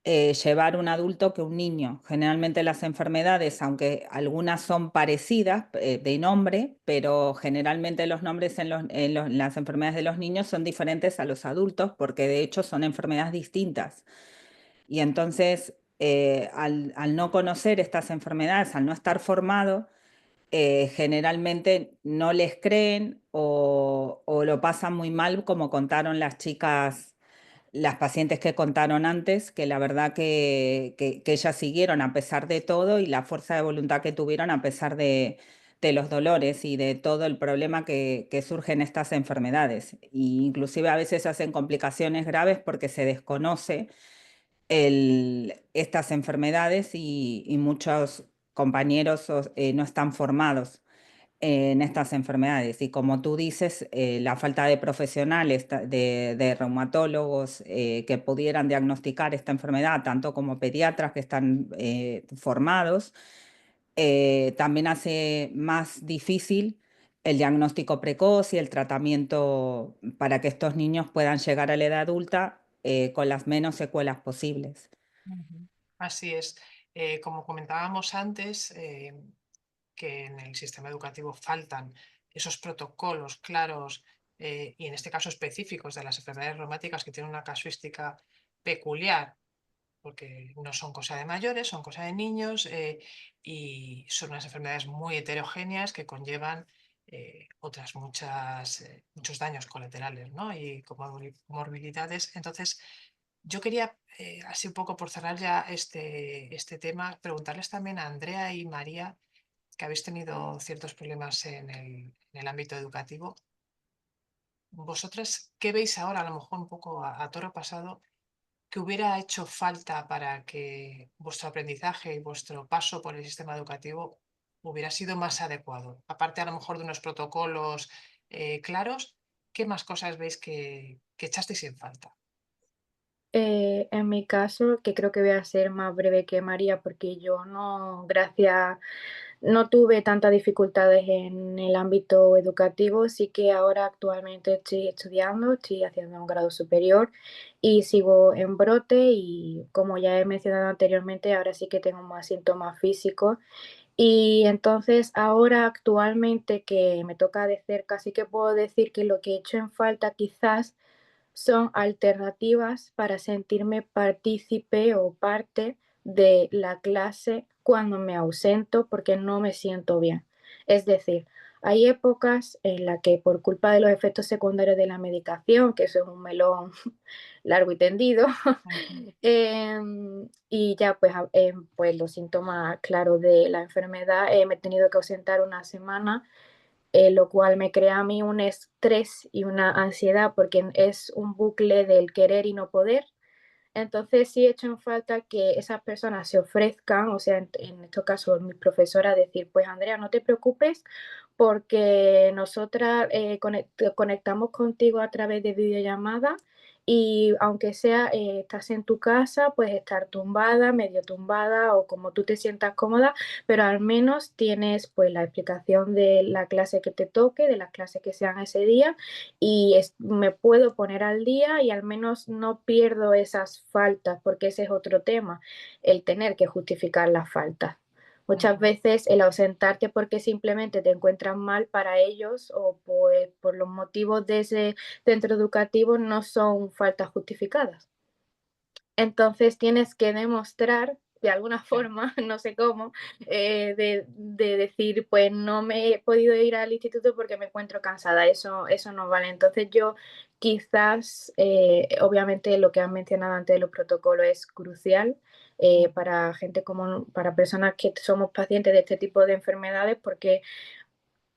llevar un adulto que un niño. Generalmente las enfermedades, aunque algunas son parecidas de nombre, pero generalmente los nombres en las enfermedades de los niños son diferentes a los adultos porque de hecho son enfermedades distintas. Y entonces, al no conocer estas enfermedades, al no estar formado, generalmente no les creen o lo pasan muy mal, como contaron las chicas, las pacientes que contaron antes, que la verdad que ellas siguieron a pesar de todo y la fuerza de voluntad que tuvieron a pesar de los dolores y de todo el problema que surge en estas enfermedades. Y inclusive a veces hacen complicaciones graves porque se desconoce estas enfermedades y muchos compañeros no están formados en estas enfermedades. Y como tú dices, la falta de profesionales, de reumatólogos que pudieran diagnosticar esta enfermedad, tanto como pediatras que están formados, también hace más difícil el diagnóstico precoz y el tratamiento para que estos niños puedan llegar a la edad adulta con las menos secuelas posibles. Así es. Como comentábamos antes, que en el sistema educativo faltan esos protocolos claros y en este caso específicos de las enfermedades reumáticas que tienen una casuística peculiar, porque no son cosa de mayores, son cosa de niños y son unas enfermedades muy heterogéneas que conllevan otras muchos daños colaterales, ¿no? Y comorbilidades. Entonces, yo quería, así un poco por cerrar ya este tema, preguntarles también a Andrea y María, que habéis tenido ciertos problemas en el ámbito educativo. ¿Vosotras qué veis ahora, a lo mejor un poco a toro pasado, que hubiera hecho falta para que vuestro aprendizaje y vuestro paso por el sistema educativo hubiera sido más adecuado? Aparte a lo mejor de unos protocolos claros, ¿qué más cosas veis que echasteis en falta? En mi caso, que creo que voy a ser más breve que María, porque yo no tuve tantas dificultades en el ámbito educativo, sí que ahora actualmente estoy estudiando, estoy haciendo un grado superior y sigo en brote y como ya he mencionado anteriormente, ahora sí que tengo más síntomas físicos y entonces ahora actualmente que me toca de cerca, sí que puedo decir que lo que he hecho en falta quizás son alternativas para sentirme partícipe o parte de la clase cuando me ausento porque no me siento bien. Es decir, hay épocas en las que por culpa de los efectos secundarios de la medicación, que eso es un melón largo y tendido, y ya pues los síntomas claros de la enfermedad, me he tenido que ausentar una semana lo cual me crea a mí un estrés y una ansiedad porque es un bucle del querer y no poder. Entonces sí he hecho en falta que esas personas se ofrezcan, o sea, en este caso mi profesora, decir, pues Andrea, no te preocupes porque nosotras conectamos contigo a través de videollamada y aunque sea estás en tu casa, puedes estar tumbada, medio tumbada o como tú te sientas cómoda, pero al menos tienes pues la explicación de la clase que te toque, de las clases que sean ese día y me puedo poner al día y al menos no pierdo esas faltas, porque ese es otro tema, el tener que justificar las faltas. Muchas veces el ausentarte porque simplemente te encuentras mal para ellos o pues por los motivos de ese centro educativo no son faltas justificadas. Entonces tienes que demostrar de alguna forma, no sé cómo, de decir, pues no me he podido ir al instituto porque me encuentro cansada, eso no vale. Entonces yo quizás, obviamente lo que han mencionado antes de los protocolos es crucial para gente para personas que somos pacientes de este tipo de enfermedades, porque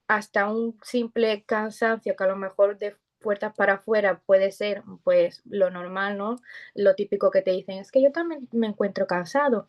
hasta un simple cansancio que a lo mejor de puertas para afuera puede ser pues lo normal, ¿no? Lo típico que te dicen es que yo también me encuentro cansado,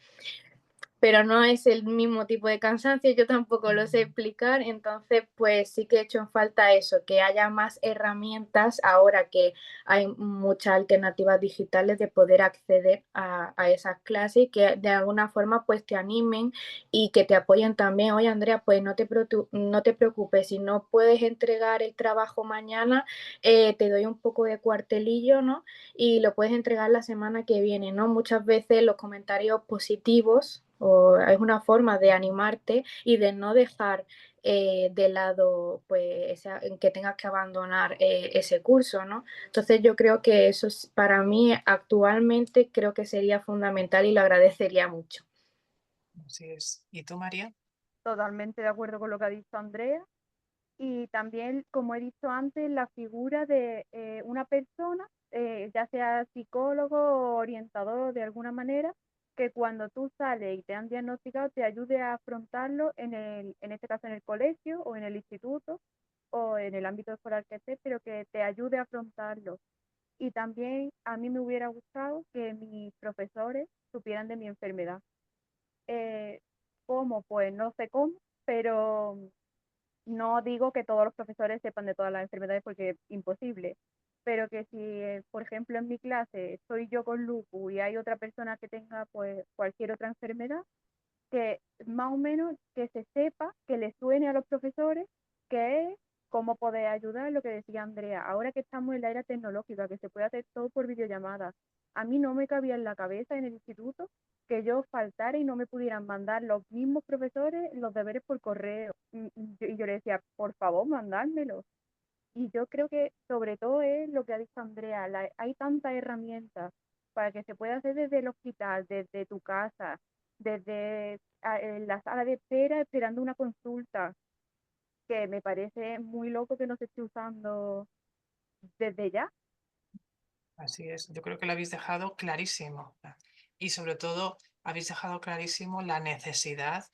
pero no es el mismo tipo de cansancio, yo tampoco lo sé explicar, entonces pues sí que he hecho en falta eso, que haya más herramientas ahora que hay muchas alternativas digitales de poder acceder a esas clases y que de alguna forma pues te animen y que te apoyen también. Oye Andrea, pues no te preocupes, si no puedes entregar el trabajo mañana, te doy un poco de cuartelillo, ¿no? Y lo puedes entregar la semana que viene, ¿no? Muchas veces los comentarios positivos o es una forma de animarte y de no dejar de lado pues que tengas que abandonar ese curso, ¿no? Entonces yo creo que eso para mí actualmente creo que sería fundamental y lo agradecería mucho. Así es. ¿Y tú, María? Totalmente de acuerdo con lo que ha dicho Andrea. Y también, como he dicho antes, la figura de una persona, ya sea psicólogo o orientador de alguna manera, que cuando tú sales y te han diagnosticado te ayude a afrontarlo en este caso en el colegio o en el instituto o en el ámbito escolar que estés, pero que te ayude a afrontarlo. Y también a mí me hubiera gustado que mis profesores supieran de mi enfermedad. ¿Cómo? Pues no sé cómo, pero no digo que todos los profesores sepan de todas las enfermedades porque es imposible, pero que si, por ejemplo, en mi clase estoy yo con lupus y hay otra persona que tenga pues cualquier otra enfermedad, que más o menos que se sepa, que le suene a los profesores que es cómo poder ayudar, lo que decía Andrea. Ahora que estamos en la era tecnológica, que se puede hacer todo por videollamada, a mí no me cabía en la cabeza en el instituto que yo faltara y no me pudieran mandar los mismos profesores los deberes por correo. Y yo le decía, por favor, mandármelo. Y yo creo que sobre todo es lo que ha dicho Andrea, hay tantas herramientas para que se pueda hacer desde el hospital, desde tu casa, desde en la sala de espera esperando una consulta, que me parece muy loco que no se esté usando desde ya. Así es, yo creo que lo habéis dejado clarísimo y sobre todo habéis dejado clarísimo la necesidad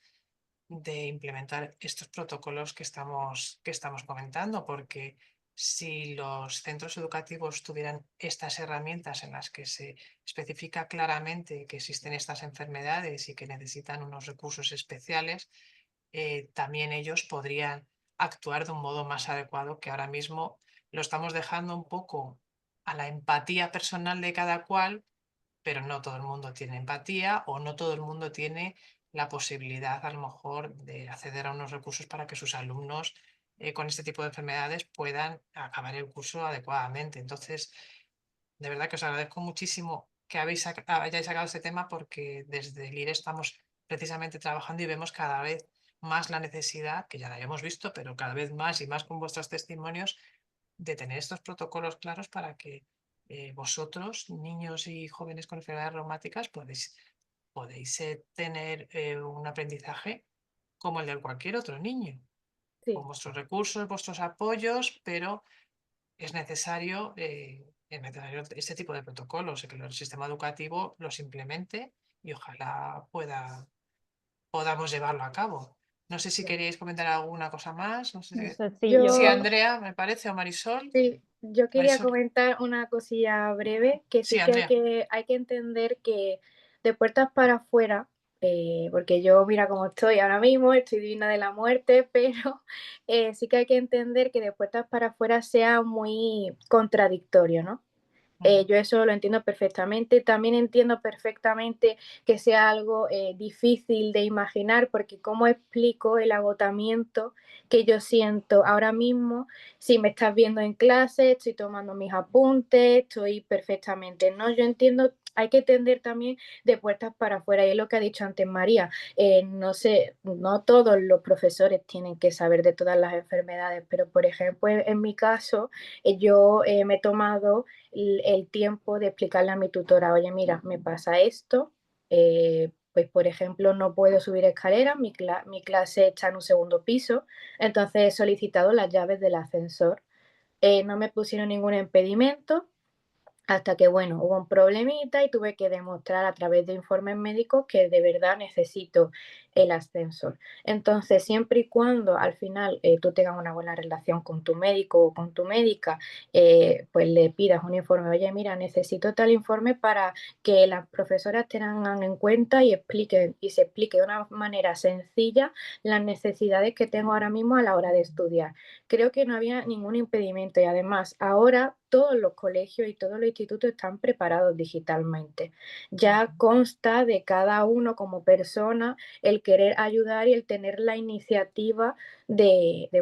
de implementar estos protocolos que estamos comentando, porque si los centros educativos tuvieran estas herramientas en las que se especifica claramente que existen estas enfermedades y que necesitan unos recursos especiales, también ellos podrían actuar de un modo más adecuado, que ahora mismo lo estamos dejando un poco a la empatía personal de cada cual, pero no todo el mundo tiene empatía o no todo el mundo tiene la posibilidad a lo mejor de acceder a unos recursos para que sus alumnos con este tipo de enfermedades puedan acabar el curso adecuadamente. Entonces, de verdad que os agradezco muchísimo que hayáis sacado este tema, porque desde el IRE estamos precisamente trabajando y vemos cada vez más la necesidad, que ya la habíamos visto, pero cada vez más y más con vuestros testimonios, de tener estos protocolos claros para que vosotros, niños y jóvenes con enfermedades reumáticas, podéis tener un aprendizaje como el de cualquier otro niño, con Sí, vuestros recursos, vuestros apoyos, pero es necesario este tipo de protocolos, que el sistema educativo los implemente y ojalá podamos llevarlo a cabo. No sé si sí. queríais comentar alguna cosa más. No No sé sé si... si Sí, Yo, Andrea, me parece, o Marisol. sí, yo quería Marisol. comentar una cosilla breve, que Sí, sí que Andrea. hay que entender que de puertas para afuera, porque yo mira cómo estoy ahora mismo, estoy divina de la muerte, pero sí que hay que entender que de puertas para afuera sea muy contradictorio, ¿no? Yo eso lo entiendo perfectamente. También entiendo perfectamente que sea algo difícil de imaginar, porque cómo explico el agotamiento que yo siento ahora mismo si me estás viendo en clase, estoy tomando mis apuntes, estoy perfectamente, ¿no? Yo entiendo, hay que entender también de puertas para afuera, y es lo que ha dicho antes María. No sé, no todos los profesores tienen que saber de todas las enfermedades, pero por ejemplo, en mi caso, yo me he tomado el tiempo de explicarle a mi tutora, oye, mira, me pasa esto, pues por ejemplo no puedo subir escaleras, mi clase está en un segundo piso, entonces he solicitado las llaves del ascensor. No me pusieron ningún impedimento, hasta que, bueno, hubo un problemita y tuve que demostrar a través de informes médicos que de verdad necesito el ascensor. Entonces, siempre y cuando al final tú tengas una buena relación con tu médico o con tu médica, pues le pidas un informe, oye, mira, necesito tal informe para que las profesoras tengan en cuenta y expliquen y se explique de una manera sencilla las necesidades que tengo ahora mismo a la hora de estudiar. Creo que no había ningún impedimento, y además ahora todos los colegios y todos los institutos están preparados digitalmente. Ya consta de cada uno como persona el querer ayudar y el tener la iniciativa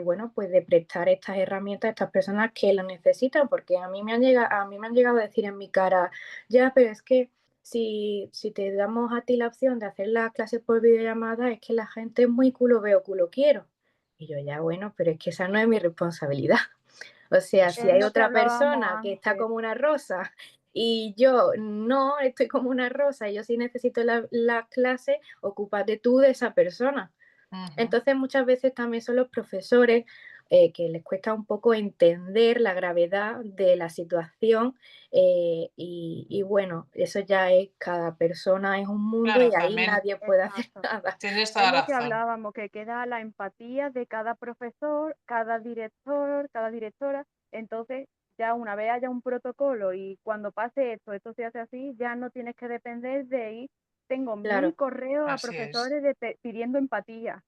bueno, pues de prestar estas herramientas a estas personas que las necesitan, porque a mí me han llegado a decir en mi cara, ya, pero es que si te damos a ti la opción de hacer las clases por videollamada, es que la gente es muy culo veo, culo quiero. Y yo, ya bueno, pero es que esa no es mi responsabilidad. O sea, si Es hay lo que otra hablábamos persona que está antes. como una rosa y yo no estoy como una rosa y yo sí necesito la clase, ocúpate tú de esa persona. Entonces muchas veces también son los profesores que les cuesta un poco entender la gravedad de la situación, y bueno, eso ya es, cada persona es un mundo Claro, y ahí también nadie puede hacer Exacto. nada. tienes Es toda lo que razón. hablábamos, que queda la empatía de cada profesor, cada director, cada directora. Entonces, ya una vez haya un protocolo y cuando pase esto se hace así, ya no tienes que depender de ir. Tengo 1000 Claro. correos a Así es. profesores pidiendo empatía.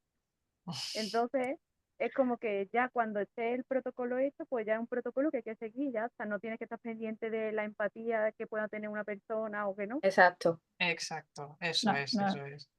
Entonces, es como que ya cuando esté el protocolo hecho, pues ya es un protocolo que hay que seguir, ya hasta no tienes que estar pendiente de la empatía que pueda tener una persona o que no. Exacto. Exacto, eso No, es, no, eso es.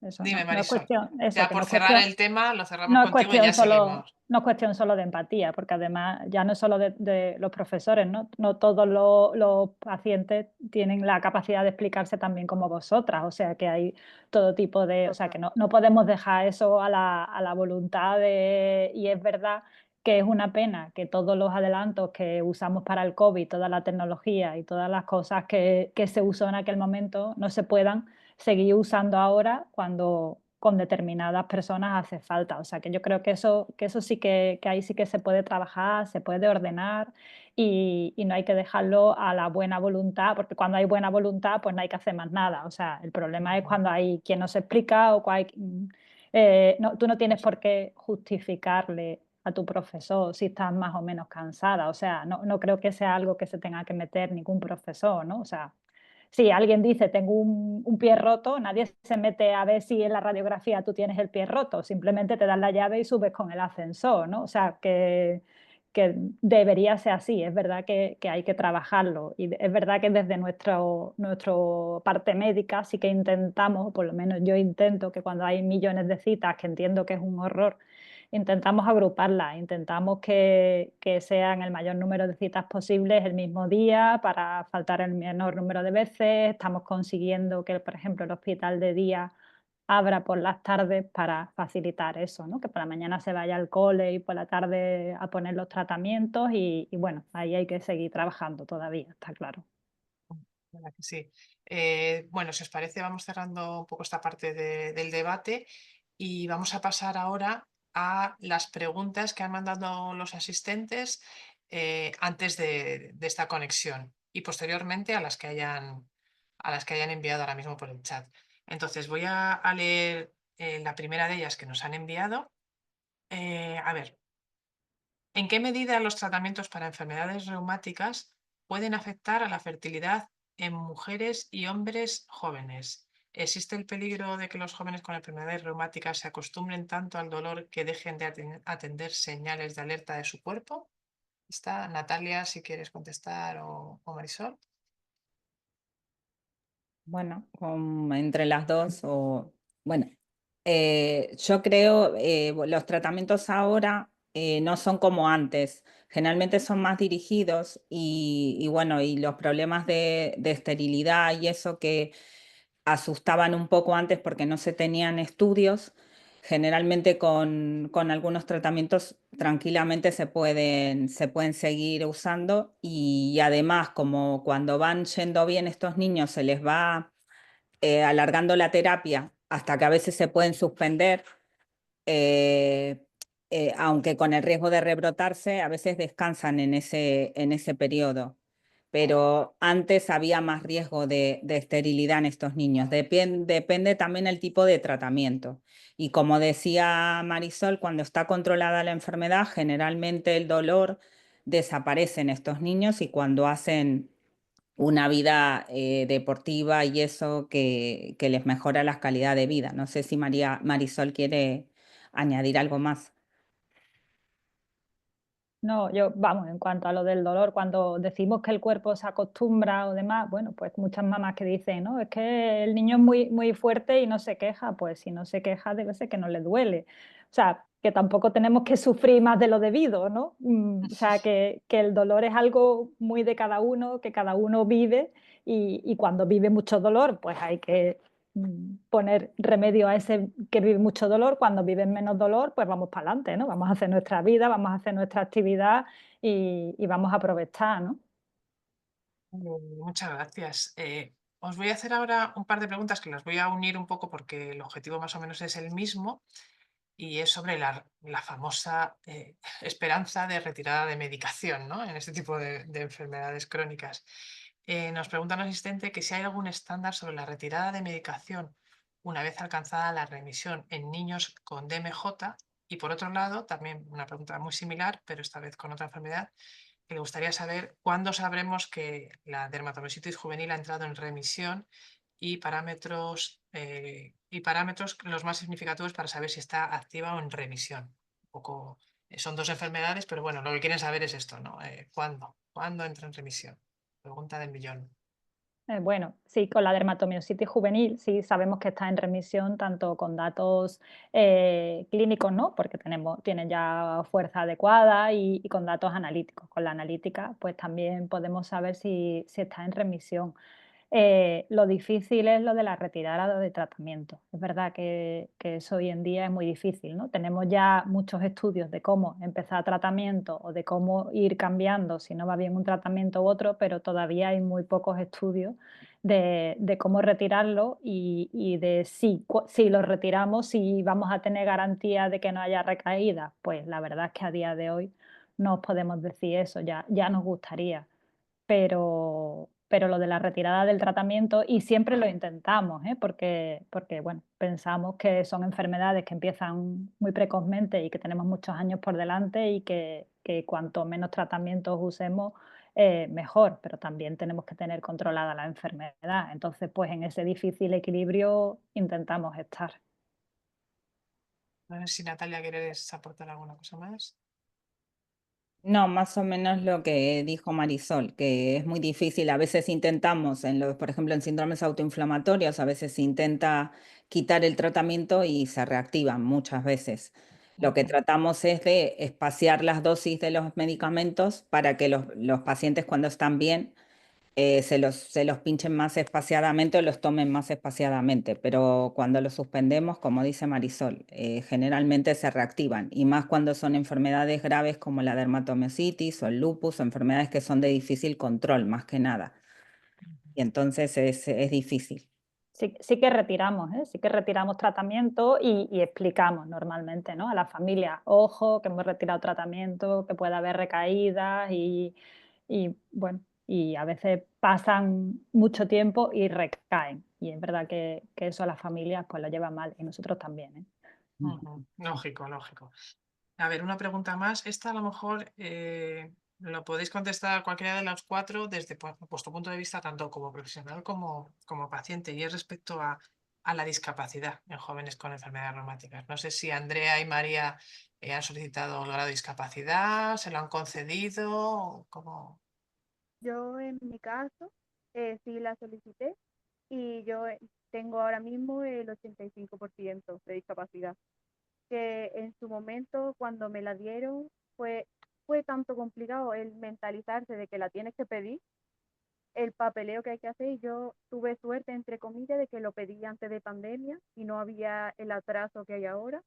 eso Dime, no es Marisol. cuestión, eso, Ya que por no es cerrar cuestión, el tema, lo cerramos no es contigo y ya seguimos. no es cuestión solo de empatía, porque además ya no es solo de los profesores, ¿no? No todos los pacientes tienen la capacidad de explicarse tan bien como vosotras, o sea que hay todo tipo de, o sea que no podemos dejar eso a la voluntad de, y es verdad que es una pena que todos los adelantos que usamos para el COVID, toda la tecnología y todas las cosas que se usó en aquel momento no se puedan seguir usando ahora cuando con determinadas personas hace falta. O sea, que yo creo que eso sí que ahí sí que se puede trabajar, se puede ordenar y no hay que dejarlo a la buena voluntad, porque cuando hay buena voluntad, pues no hay que hacer más nada. O sea, el problema es cuando hay quien no se explica o no, tú no tienes por qué justificarle a tu profesor si estás más o menos cansada. O sea, no creo que sea algo que se tenga que meter ningún profesor, ¿no? O sea, si alguien dice tengo un pie roto, nadie se mete a ver si en la radiografía tú tienes el pie roto, simplemente te dan la llave y subes con el ascensor, ¿no? O sea, que debería ser así, es verdad que hay que trabajarlo y es verdad que desde nuestro parte médica sí que intentamos, o por lo menos yo intento que cuando hay millones de citas, que entiendo que es un horror, intentamos agruparlas, intentamos que sean el mayor número de citas posibles el mismo día para faltar el menor número de veces. Estamos consiguiendo que, por ejemplo, el hospital de día abra por las tardes para facilitar eso, ¿no? Que por la mañana se vaya al cole y por la tarde a poner los tratamientos y bueno, ahí hay que seguir trabajando todavía, está claro. ¿Verdad que sí? Bueno, si os parece, vamos cerrando un poco esta parte del debate y vamos a pasar ahora a las preguntas que han mandado los asistentes antes de esta conexión y posteriormente a las que hayan enviado ahora mismo por el chat. Entonces voy a leer la primera de ellas que nos han enviado. A ver, ¿en qué medida los tratamientos para enfermedades reumáticas pueden afectar a la fertilidad en mujeres y hombres jóvenes? ¿Existe el peligro de que los jóvenes con enfermedades reumáticas se acostumbren tanto al dolor que dejen de atender señales de alerta de su cuerpo? Está Natalia, si quieres contestar, o Marisol. Bueno, entre las dos, bueno, yo creo los tratamientos ahora no son como antes, generalmente son más dirigidos y bueno, y los problemas de esterilidad y eso que asustaban un poco antes porque no se tenían estudios, generalmente con algunos tratamientos tranquilamente se pueden seguir usando y además como cuando van yendo bien estos niños se les va alargando la terapia hasta que a veces se pueden suspender, eh, aunque con el riesgo de rebrotarse, a veces descansan en ese periodo. Pero antes había más riesgo de esterilidad en estos niños. Depende también el tipo de tratamiento. Y como decía Marisol, cuando está controlada la enfermedad, generalmente el dolor desaparece en estos niños y cuando hacen una vida deportiva y eso que les mejora la calidad de vida. No sé si Marisol quiere añadir algo más. No, vamos, en cuanto a lo del dolor, cuando decimos que el cuerpo se acostumbra o demás, bueno, pues muchas mamás que dicen, no, es que el niño es muy fuerte y no se queja, pues si no se queja debe ser que no le duele. O sea, que tampoco tenemos que sufrir más de lo debido, ¿no? O sea, que el dolor es algo muy de cada uno, que cada uno vive y cuando vive mucho dolor, pues hay que poner remedio a ese que vive mucho dolor. Cuando viven menos dolor, pues vamos para adelante, ¿no? Vamos a hacer nuestra vida, vamos a hacer nuestra actividad y vamos a aprovechar, ¿no? Muchas gracias. Os voy a hacer ahora un par de preguntas que las voy a unir un poco porque el objetivo más o menos es el mismo y es sobre la famosa esperanza de retirada de medicación, ¿no? En este tipo de enfermedades crónicas. Nos pregunta un asistente que si hay algún estándar sobre la retirada de medicación una vez alcanzada la remisión en niños con DMJ y por otro lado, también una pregunta muy similar, pero esta vez con otra enfermedad, que le gustaría saber cuándo sabremos que la dermatomiositis juvenil ha entrado en remisión y parámetros los más significativos para saber si está activa o en remisión. Un poco, son dos enfermedades, pero bueno, lo que quieren saber es esto, ¿no? ¿Cuándo entra en remisión? Pregunta del millón. Bueno, sí, con la dermatomiositis juvenil sí sabemos que está en remisión tanto con datos clínicos, ¿no? Porque tienen ya fuerza adecuada y con datos analíticos. Con la analítica, pues también podemos saber si está en remisión. Lo difícil es lo de la retirada de tratamiento. Es verdad que eso hoy en día es muy difícil, ¿no? Tenemos ya muchos estudios de cómo empezar tratamiento o de cómo ir cambiando si no va bien un tratamiento u otro, pero todavía hay muy pocos estudios de cómo retirarlo y de si lo retiramos, si vamos a tener garantía de que no haya recaídas. Pues la verdad es que a día de hoy no os podemos decir eso, ya nos gustaría. Pero lo de la retirada del tratamiento, y siempre lo intentamos, porque bueno, pensamos que son enfermedades que empiezan muy precozmente y que tenemos muchos años por delante y que cuanto menos tratamientos usemos, mejor, pero también tenemos que tener controlada la enfermedad. Entonces, pues en ese difícil equilibrio intentamos estar. No sé si Natalia quieres aportar alguna cosa más. No, más o menos lo que dijo Marisol, que es muy difícil. A veces intentamos, por ejemplo, en síndromes autoinflamatorios, a veces se intenta quitar el tratamiento y se reactivan muchas veces. Lo que tratamos es de espaciar las dosis de los medicamentos para que los pacientes cuando están bien se los pinchen más espaciadamente o los tomen más espaciadamente, pero cuando los suspendemos, como dice Marisol, generalmente se reactivan, y más cuando son enfermedades graves como la dermatomiositis o el lupus, o enfermedades que son de difícil control, más que nada. Y entonces es difícil. Sí que retiramos, sí que retiramos tratamiento y explicamos normalmente, ¿no? A la familia, ojo, que hemos retirado tratamiento, que puede haber recaídas y bueno, y a veces pasan mucho tiempo y recaen. Y es verdad que eso a las familias pues lo llevan mal y nosotros también, ¿eh? Lógico, lógico. A ver, una pregunta más. Esta a lo mejor lo podéis contestar cualquiera de las cuatro desde vuestro punto de vista, tanto como profesional como paciente, y es respecto a la discapacidad en jóvenes con enfermedades reumáticas. No sé si Andrea y María han solicitado el grado de discapacidad, se lo han concedido, ¿cómo? Yo en mi caso sí la solicité y yo tengo ahora mismo el 85% de discapacidad, que en su momento cuando me la dieron fue tanto complicado el mentalizarse de que la tienes que pedir, el papeleo que hay que hacer, y yo tuve suerte, entre comillas, de que lo pedí antes de pandemia y no había el atraso que hay ahora.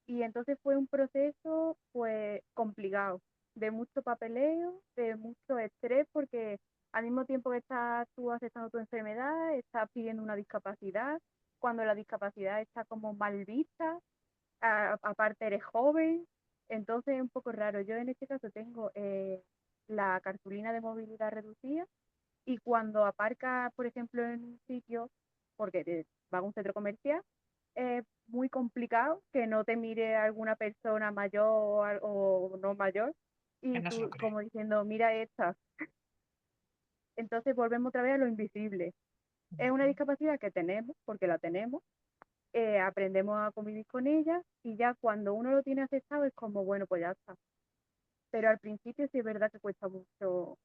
Y entonces fue un proceso pues complicado, de mucho papeleo, de mucho estrés, porque al mismo tiempo que estás tú aceptando tu enfermedad, estás pidiendo una discapacidad, cuando la discapacidad está como mal vista, aparte eres joven, entonces es un poco raro. Yo en este caso tengo la cartulina de movilidad reducida, y cuando aparca, por ejemplo, en un sitio, porque va a un centro comercial, es muy complicado que no te mire alguna persona mayor o no mayor, Que y no se lo tú cree. como diciendo, mira esta. Entonces volvemos otra vez a lo invisible. Es una discapacidad que tenemos, porque la tenemos, aprendemos a convivir con ella, y ya cuando uno lo tiene aceptado es como, bueno, pues ya está. Pero al principio sí es verdad que cuesta mucho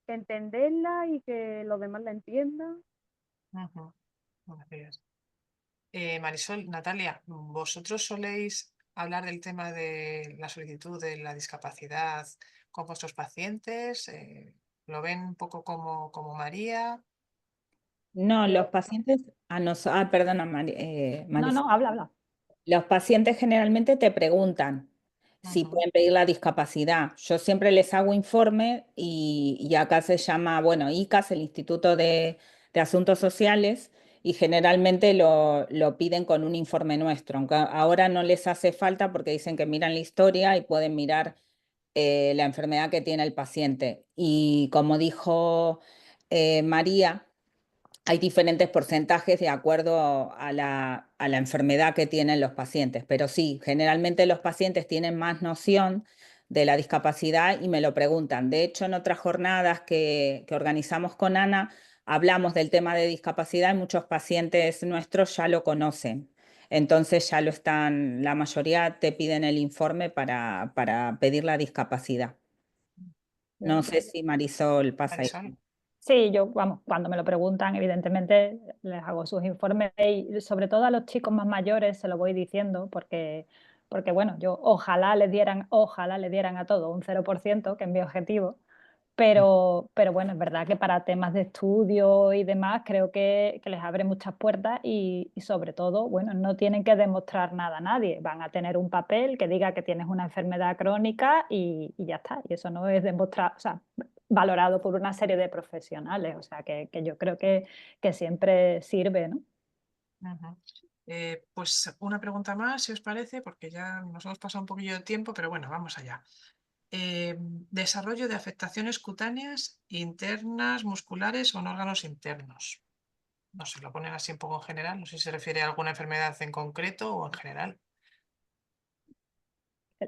entenderla y que los demás la entiendan. Gracias. Marisol, Natalia, ¿vosotros soléis hablar del tema de la solicitud de la discapacidad con vuestros pacientes? ¿Lo ven un poco como María? No, los pacientes, perdona, Marisol. No, habla. Los pacientes generalmente te preguntan si Ujú. pueden pedir la discapacidad. Yo siempre les hago informe y acá se llama, bueno, ICAS, el Instituto de Asuntos Sociales, y generalmente lo piden con un informe nuestro, aunque ahora no les hace falta porque dicen que miran la historia y pueden mirar la enfermedad que tiene el paciente. Y como dijo María, hay diferentes porcentajes de acuerdo a la enfermedad que tienen los pacientes, pero sí, generalmente los pacientes tienen más noción de la discapacidad y me lo preguntan. De hecho, en otras jornadas que organizamos con Ana, hablamos del tema de discapacidad y muchos pacientes nuestros ya lo conocen. Entonces ya lo están, la mayoría te piden el informe para pedir la discapacidad. No sé si Marisol pasa eso. Marisol. Sí, yo, vamos, cuando me lo preguntan, evidentemente les hago sus informes y sobre todo a los chicos más mayores se lo voy diciendo porque bueno, yo ojalá le dieran a todo un 0%, que es mi objetivo, pero bueno, es verdad que para temas de estudio y demás creo que les abre muchas puertas y sobre todo, bueno, no tienen que demostrar nada a nadie, van a tener un papel que diga que tienes una enfermedad crónica y ya está, y eso no es demostrar, o sea, valorado por una serie de profesionales, o sea, que yo creo que siempre sirve, ¿no? Ujú. Pues una pregunta más, si os parece, porque ya nos hemos pasado un poquillo de tiempo, pero bueno, vamos allá. Desarrollo de afectaciones cutáneas internas, musculares o en órganos internos. No sé, lo ponen así un poco en general, no sé si se refiere a alguna enfermedad en concreto o en general.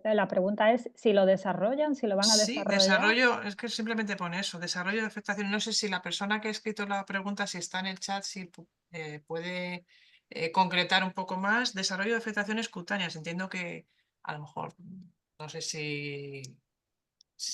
La pregunta es si lo desarrollan, si lo van a Sí, desarrollar. desarrollo, es que simplemente pone eso, desarrollo de afectaciones. No sé si la persona que ha escrito la pregunta, si está en el chat, si puede concretar un poco más. Desarrollo de afectaciones cutáneas. Entiendo que a lo mejor, no sé si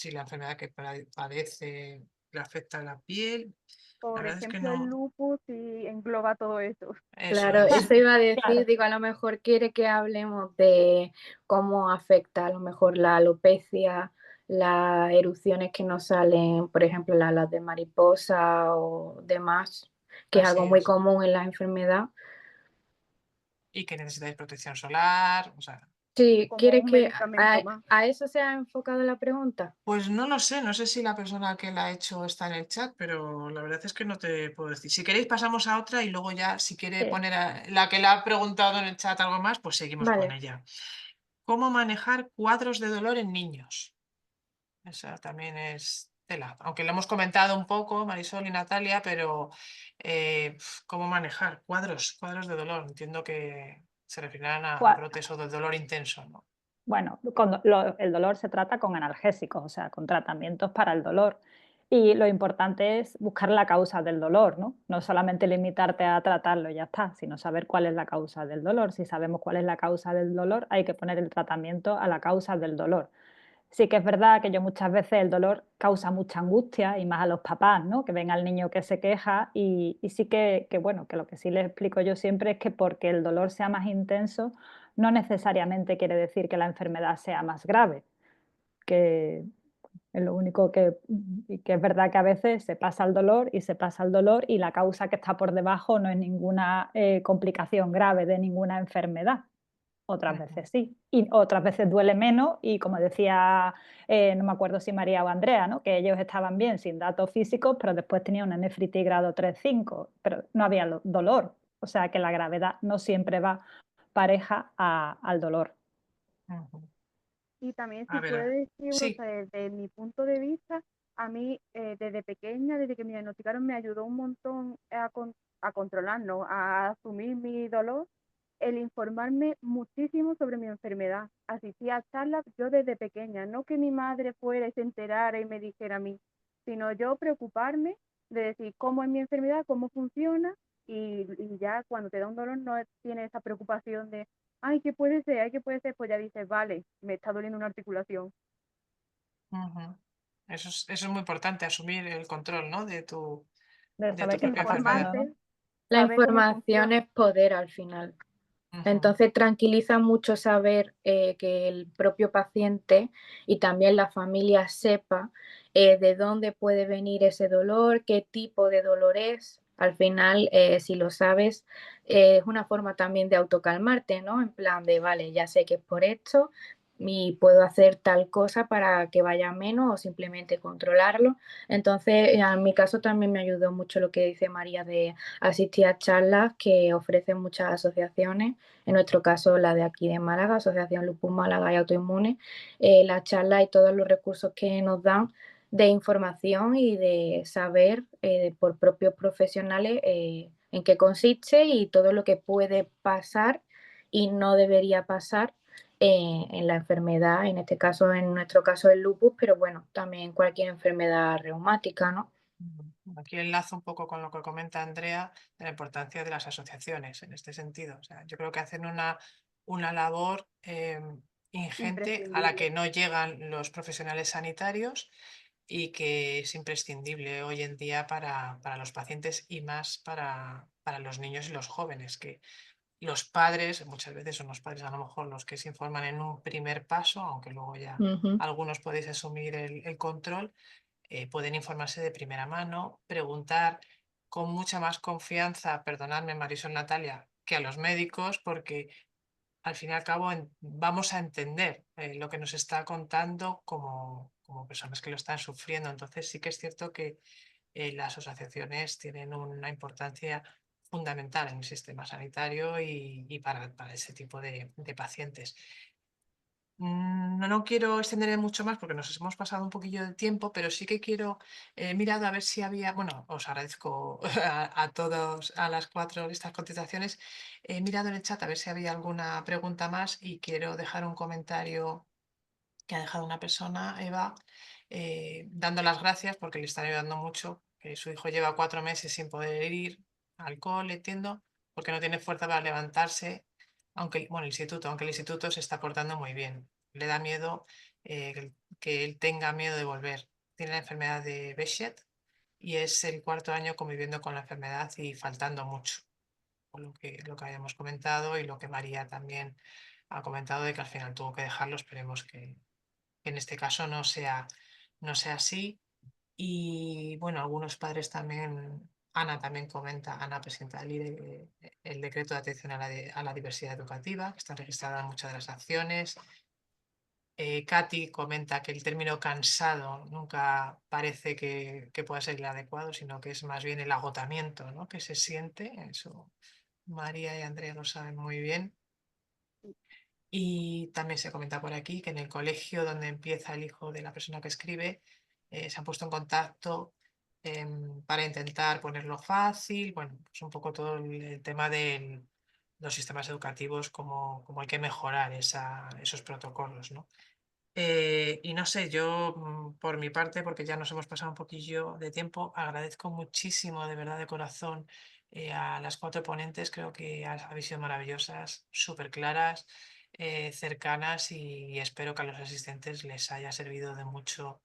la enfermedad que padece le afecta a la piel. La Por verdad es que ejemplo, el no. lupus sí engloba todo eso. Eso Claro, es. eso iba a decir, Claro. digo, a lo mejor quiere que hablemos de cómo afecta a lo mejor la alopecia, las erupciones que nos salen, por ejemplo, las de mariposa o demás, que es Así algo muy es. común en la enfermedad. Y que necesitáis protección solar, o sea. Sí, Como ¿quiere un que medicamento más. a eso se ha enfocado la pregunta? Pues no lo sé, no sé si la persona que la ha hecho está en el chat, pero la verdad es que no te puedo decir. Si queréis pasamos a otra y luego ya si quiere Sí. poner a la que la ha preguntado en el chat algo más, pues seguimos con Vale. ella. ¿Cómo manejar cuadros de dolor en niños? Esa también es tela, aunque lo hemos comentado un poco Marisol y Natalia, pero ¿cómo manejar cuadros de dolor? Entiendo que se referirán a brotes o de dolor intenso, ¿no? Bueno, el dolor se trata con analgésicos, o sea, con tratamientos para el dolor. Y lo importante es buscar la causa del dolor, ¿no? No solamente limitarte a tratarlo y ya está, sino saber cuál es la causa del dolor. Si sabemos cuál es la causa del dolor, hay que poner el tratamiento a la causa del dolor. Sí que es verdad que yo muchas veces el dolor causa mucha angustia y más a los papás, ¿no? Que ven al niño que se queja y sí bueno, que lo que sí les explico yo siempre es que porque el dolor sea más intenso no necesariamente quiere decir que la enfermedad sea más grave, que es lo único que es verdad que a veces se pasa el dolor y se pasa el dolor y la causa que está por debajo no es ninguna complicación grave de ninguna enfermedad. Otras veces sí, y otras veces duele menos y como decía, no me acuerdo si María o Andrea, ¿no? Que ellos estaban bien sin datos físicos, pero después tenían una nefritis grado 3-5, pero no había dolor, o sea que la gravedad no siempre va pareja al dolor. Y también A si ver, puede decir, o sí. sea, desde mi punto de vista, a mí desde pequeña, desde que me diagnosticaron, me ayudó un montón a controlar, ¿no? A asumir mi dolor, el informarme muchísimo sobre mi enfermedad. Asistí a charlas yo desde pequeña, no que mi madre fuera y se enterara y me dijera a mí, sino yo preocuparme de decir cómo es mi enfermedad, cómo funciona, y ya cuando te da un dolor no tienes esa preocupación de ay, ¿qué puede ser? Ay, ¿qué puede ser? Pues ya dices, vale, me está doliendo una articulación. Eso es muy importante, asumir el control, ¿no? de tu De saber qué está propia enfermedad. pasando, ¿no? La Saber cómo información funciona. es poder al final. Ujú. Entonces tranquiliza mucho saber que el propio paciente y también la familia sepa de dónde puede venir ese dolor, qué tipo de dolor es. Al final, si lo sabes, es una forma también de autocalmarte, ¿no? En plan de, vale, ya sé que es por esto y puedo hacer tal cosa para que vaya menos o simplemente controlarlo. Entonces, en mi caso también me ayudó mucho lo que dice María de asistir a charlas que ofrecen muchas asociaciones, en nuestro caso la de aquí de Málaga, Asociación Lupus Málaga y Autoinmune, las charlas y todos los recursos que nos dan de información y de saber por propios profesionales en qué consiste y todo lo que puede pasar y no debería pasar en la enfermedad, en este caso, en nuestro caso el lupus, pero bueno, también cualquier enfermedad reumática, ¿no? Aquí enlazo un poco con lo que comenta Andrea de la importancia de las asociaciones en este sentido. O sea, yo creo que hacen una labor ingente a la que no llegan los profesionales sanitarios y que es imprescindible hoy en día para los pacientes y más para los niños y los jóvenes, que los padres, muchas veces son los padres a lo mejor los que se informan en un primer paso, aunque luego ya algunos podéis asumir el control, pueden informarse de primera mano, preguntar con mucha más confianza, perdonadme Marisol, Natalia, que a los médicos, porque al fin y al cabo vamos a entender lo que nos está contando como personas que lo están sufriendo. Entonces sí que es cierto que las asociaciones tienen una importancia fundamental en el sistema sanitario y para ese tipo de pacientes. No quiero extenderme mucho más porque nos hemos pasado un poquillo de tiempo, pero sí que quiero, he mirado a ver si había, bueno, os agradezco a todos, a las 4 estas contestaciones, he mirado en el chat a ver si había alguna pregunta más y quiero dejar un comentario que ha dejado una persona, Eva, dando las gracias porque le están ayudando mucho, que su hijo lleva 4 meses sin poder ir al cole, entiendo, porque no tiene fuerza para levantarse, aunque, bueno, aunque el instituto se está portando muy bien. Le da miedo que él tenga miedo de volver. Tiene la enfermedad de Behçet y es el 4.º año conviviendo con la enfermedad y faltando mucho, por lo que habíamos comentado y lo que María también ha comentado de que al final tuvo que dejarlo. Esperemos que en este caso no sea así. Y bueno, algunos padres también, Ana también comenta, Ana presenta el decreto de atención a la diversidad educativa, que está registrada en muchas de las acciones. Katy comenta que el término cansado nunca parece que pueda ser el adecuado, sino que es más bien el agotamiento, ¿no?, que se siente. Eso María y Andrea lo saben muy bien. Y también se comenta por aquí que en el colegio donde empieza el hijo de la persona que escribe, se han puesto en contacto para intentar ponerlo fácil. Bueno, pues un poco todo el tema de los sistemas educativos, como hay que mejorar esos protocolos, ¿no? Y no sé, yo por mi parte, porque ya nos hemos pasado un poquillo de tiempo, agradezco muchísimo, de verdad, de corazón, a las 4 ponentes. Creo que habéis sido maravillosas, súper claras, cercanas, y espero que a los asistentes les haya servido de mucho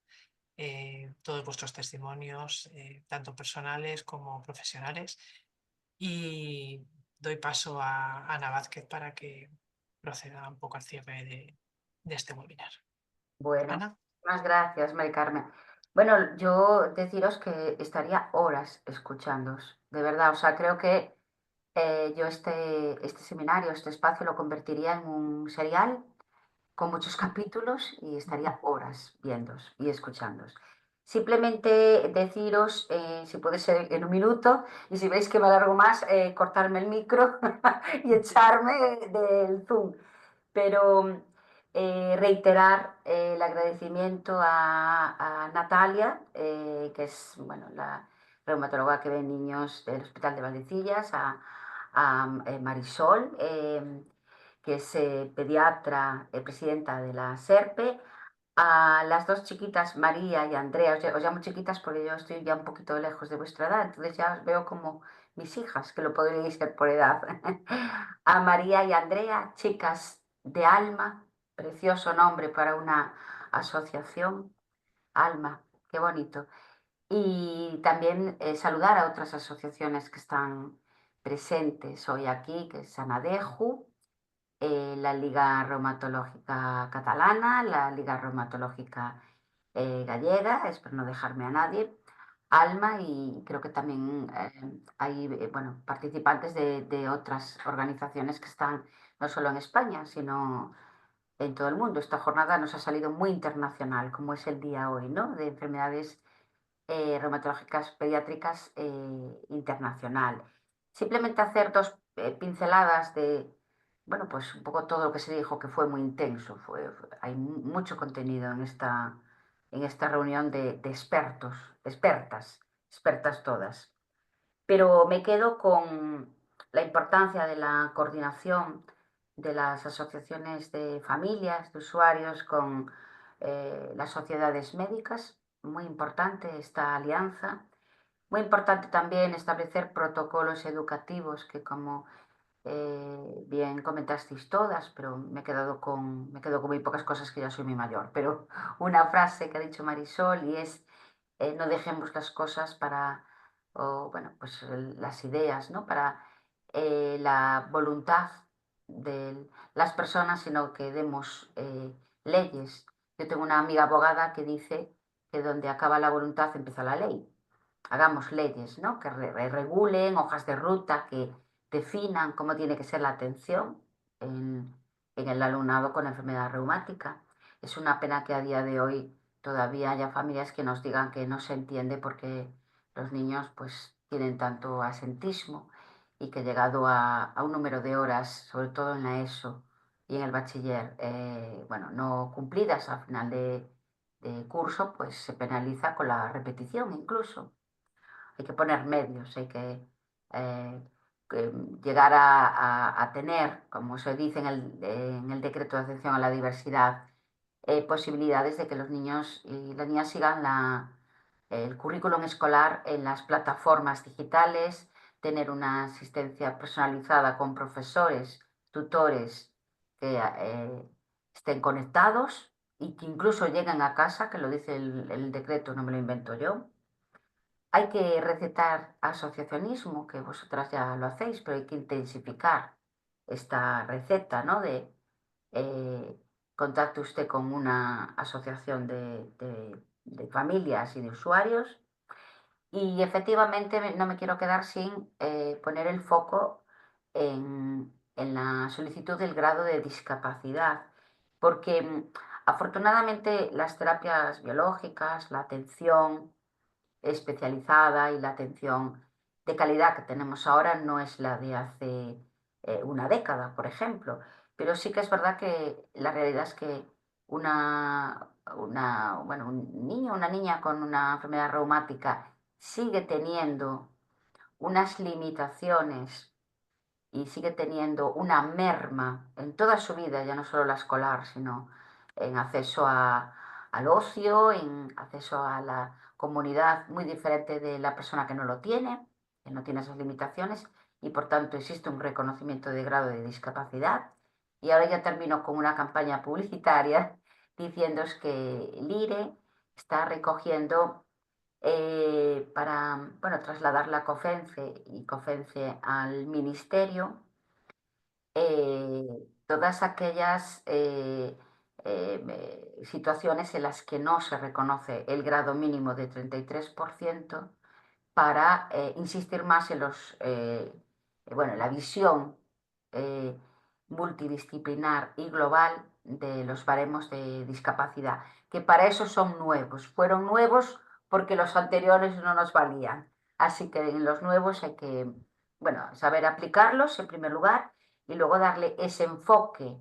todos vuestros testimonios, tanto personales como profesionales. Y doy paso a Ana Vázquez para que proceda un poco al cierre de este webinar. Bueno, Ana. muchas gracias, Mari Carmen. Bueno, yo deciros que estaría horas escuchándoos, de verdad. O sea, creo que yo este seminario, este espacio, lo convertiría en un serial con muchos capítulos y estaría horas viéndoos y escuchándoos. Simplemente deciros, si puede ser en un minuto, y si veis que me alargo más, cortarme el micro y echarme del Zoom. Pero reiterar el agradecimiento a Natalia, que es, bueno, la reumatóloga que ve niños del Hospital de Valdecillas, a Marisol, que es pediatra, presidenta de la SERPE, a las 2 chiquitas, María y Andrea. Os llamo chiquitas porque yo estoy ya un poquito lejos de vuestra edad, entonces ya os veo como mis hijas, que lo podríais ser por edad. A María y Andrea, chicas de Alma, precioso nombre para una asociación. Alma, qué bonito. Y también saludar a otras asociaciones que están presentes hoy aquí, que es Anadeju, la Liga Reumatológica Catalana, la Liga Reumatológica Gallega, espero no dejarme a nadie, Alma, y creo que también hay bueno, participantes de otras organizaciones que están no solo en España, sino en todo el mundo. Esta jornada nos ha salido muy internacional, como es el día hoy, ¿no?, de enfermedades reumatológicas pediátricas internacional. Simplemente hacer 2 pinceladas de, bueno, pues un poco todo lo que se dijo, que fue muy intenso. Hay mucho contenido en esta reunión de expertos, expertas todas. Pero me quedo con la importancia de la coordinación de las asociaciones de familias, de usuarios con las sociedades médicas. Muy importante esta alianza. Muy importante también establecer protocolos educativos que, como bien comentasteis todas, pero me quedo con muy pocas cosas, que ya soy muy mayor. Pero una frase que ha dicho Marisol, y es no dejemos las cosas para, o bueno, pues las ideas, ¿no? Para la voluntad de las personas, sino que demos leyes. Yo tengo una amiga abogada que dice que donde acaba la voluntad empieza la ley. Hagamos leyes, ¿no? Que regulen, hojas de ruta, que definan cómo tiene que ser la atención en el alumnado con enfermedad reumática. Es una pena que a día de hoy todavía haya familias que nos digan que no se entiende porque los niños pues tienen tanto asentismo, y que llegado a un número de horas, sobre todo en la ESO y en el bachiller, bueno, no cumplidas al final de curso, pues se penaliza con la repetición incluso. Hay que poner medios, hay eh, que llegar a tener, como se dice en el decreto de atención a la diversidad, posibilidades de que los niños y las niñas sigan el currículum escolar en las plataformas digitales, tener una asistencia personalizada con profesores, tutores que estén conectados y que incluso lleguen a casa, que lo dice el decreto, no me lo invento yo. Hay que recetar asociacionismo, que vosotras ya lo hacéis, pero hay que intensificar esta receta, ¿no? Contacte usted con una asociación de familias y de usuarios. Y efectivamente no me quiero quedar sin poner el foco en la solicitud del grado de discapacidad, porque afortunadamente las terapias biológicas, la atención especializada y la atención de calidad que tenemos ahora no es la de hace una década, por ejemplo. Pero sí que es verdad que la realidad es que bueno, un niño o una niña con una enfermedad reumática sigue teniendo unas limitaciones y sigue teniendo una merma en toda su vida, ya no solo la escolar, sino en acceso al ocio, en acceso a la comunidad, muy diferente de la persona que no tiene esas limitaciones, y por tanto existe un reconocimiento de grado de discapacidad. Y ahora ya termino con una campaña publicitaria diciéndoos que el IRE está recogiendo para, bueno, trasladar la COFENCE y COFENCE al Ministerio, todas aquellas situaciones en las que no se reconoce el grado mínimo de 33%, para insistir más en la visión eh, multidisciplinar y global de los baremos de discapacidad, que para eso son nuevos. Fueron nuevos porque los anteriores no nos valían. Así que en los nuevos hay que, bueno, saber aplicarlos en primer lugar, y luego darle ese enfoque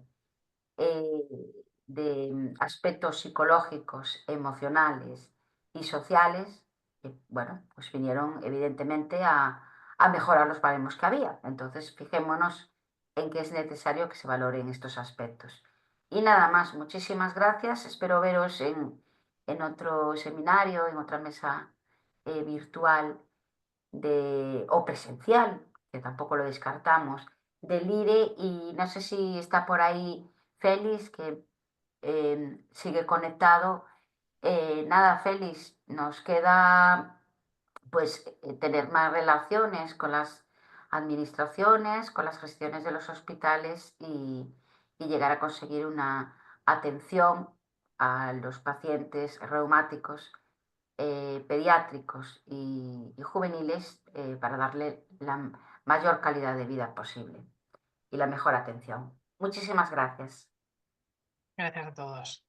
de aspectos psicológicos, emocionales y sociales, que, bueno, pues vinieron evidentemente a mejorar los baremos que había. Entonces, fijémonos en que es necesario que se valoren estos aspectos. Y nada más, muchísimas gracias. Espero veros en otro seminario, en otra mesa virtual o presencial, que tampoco lo descartamos, del IRE. Y no sé si está por ahí Félix, que sigue conectado. Nada, Félix, nos queda pues tener más relaciones con las administraciones, con las gestiones de los hospitales, y llegar a conseguir una atención a los pacientes reumáticos, pediátricos y juveniles, para darle la mayor calidad de vida posible y la mejor atención. Muchísimas gracias. Gracias a todos.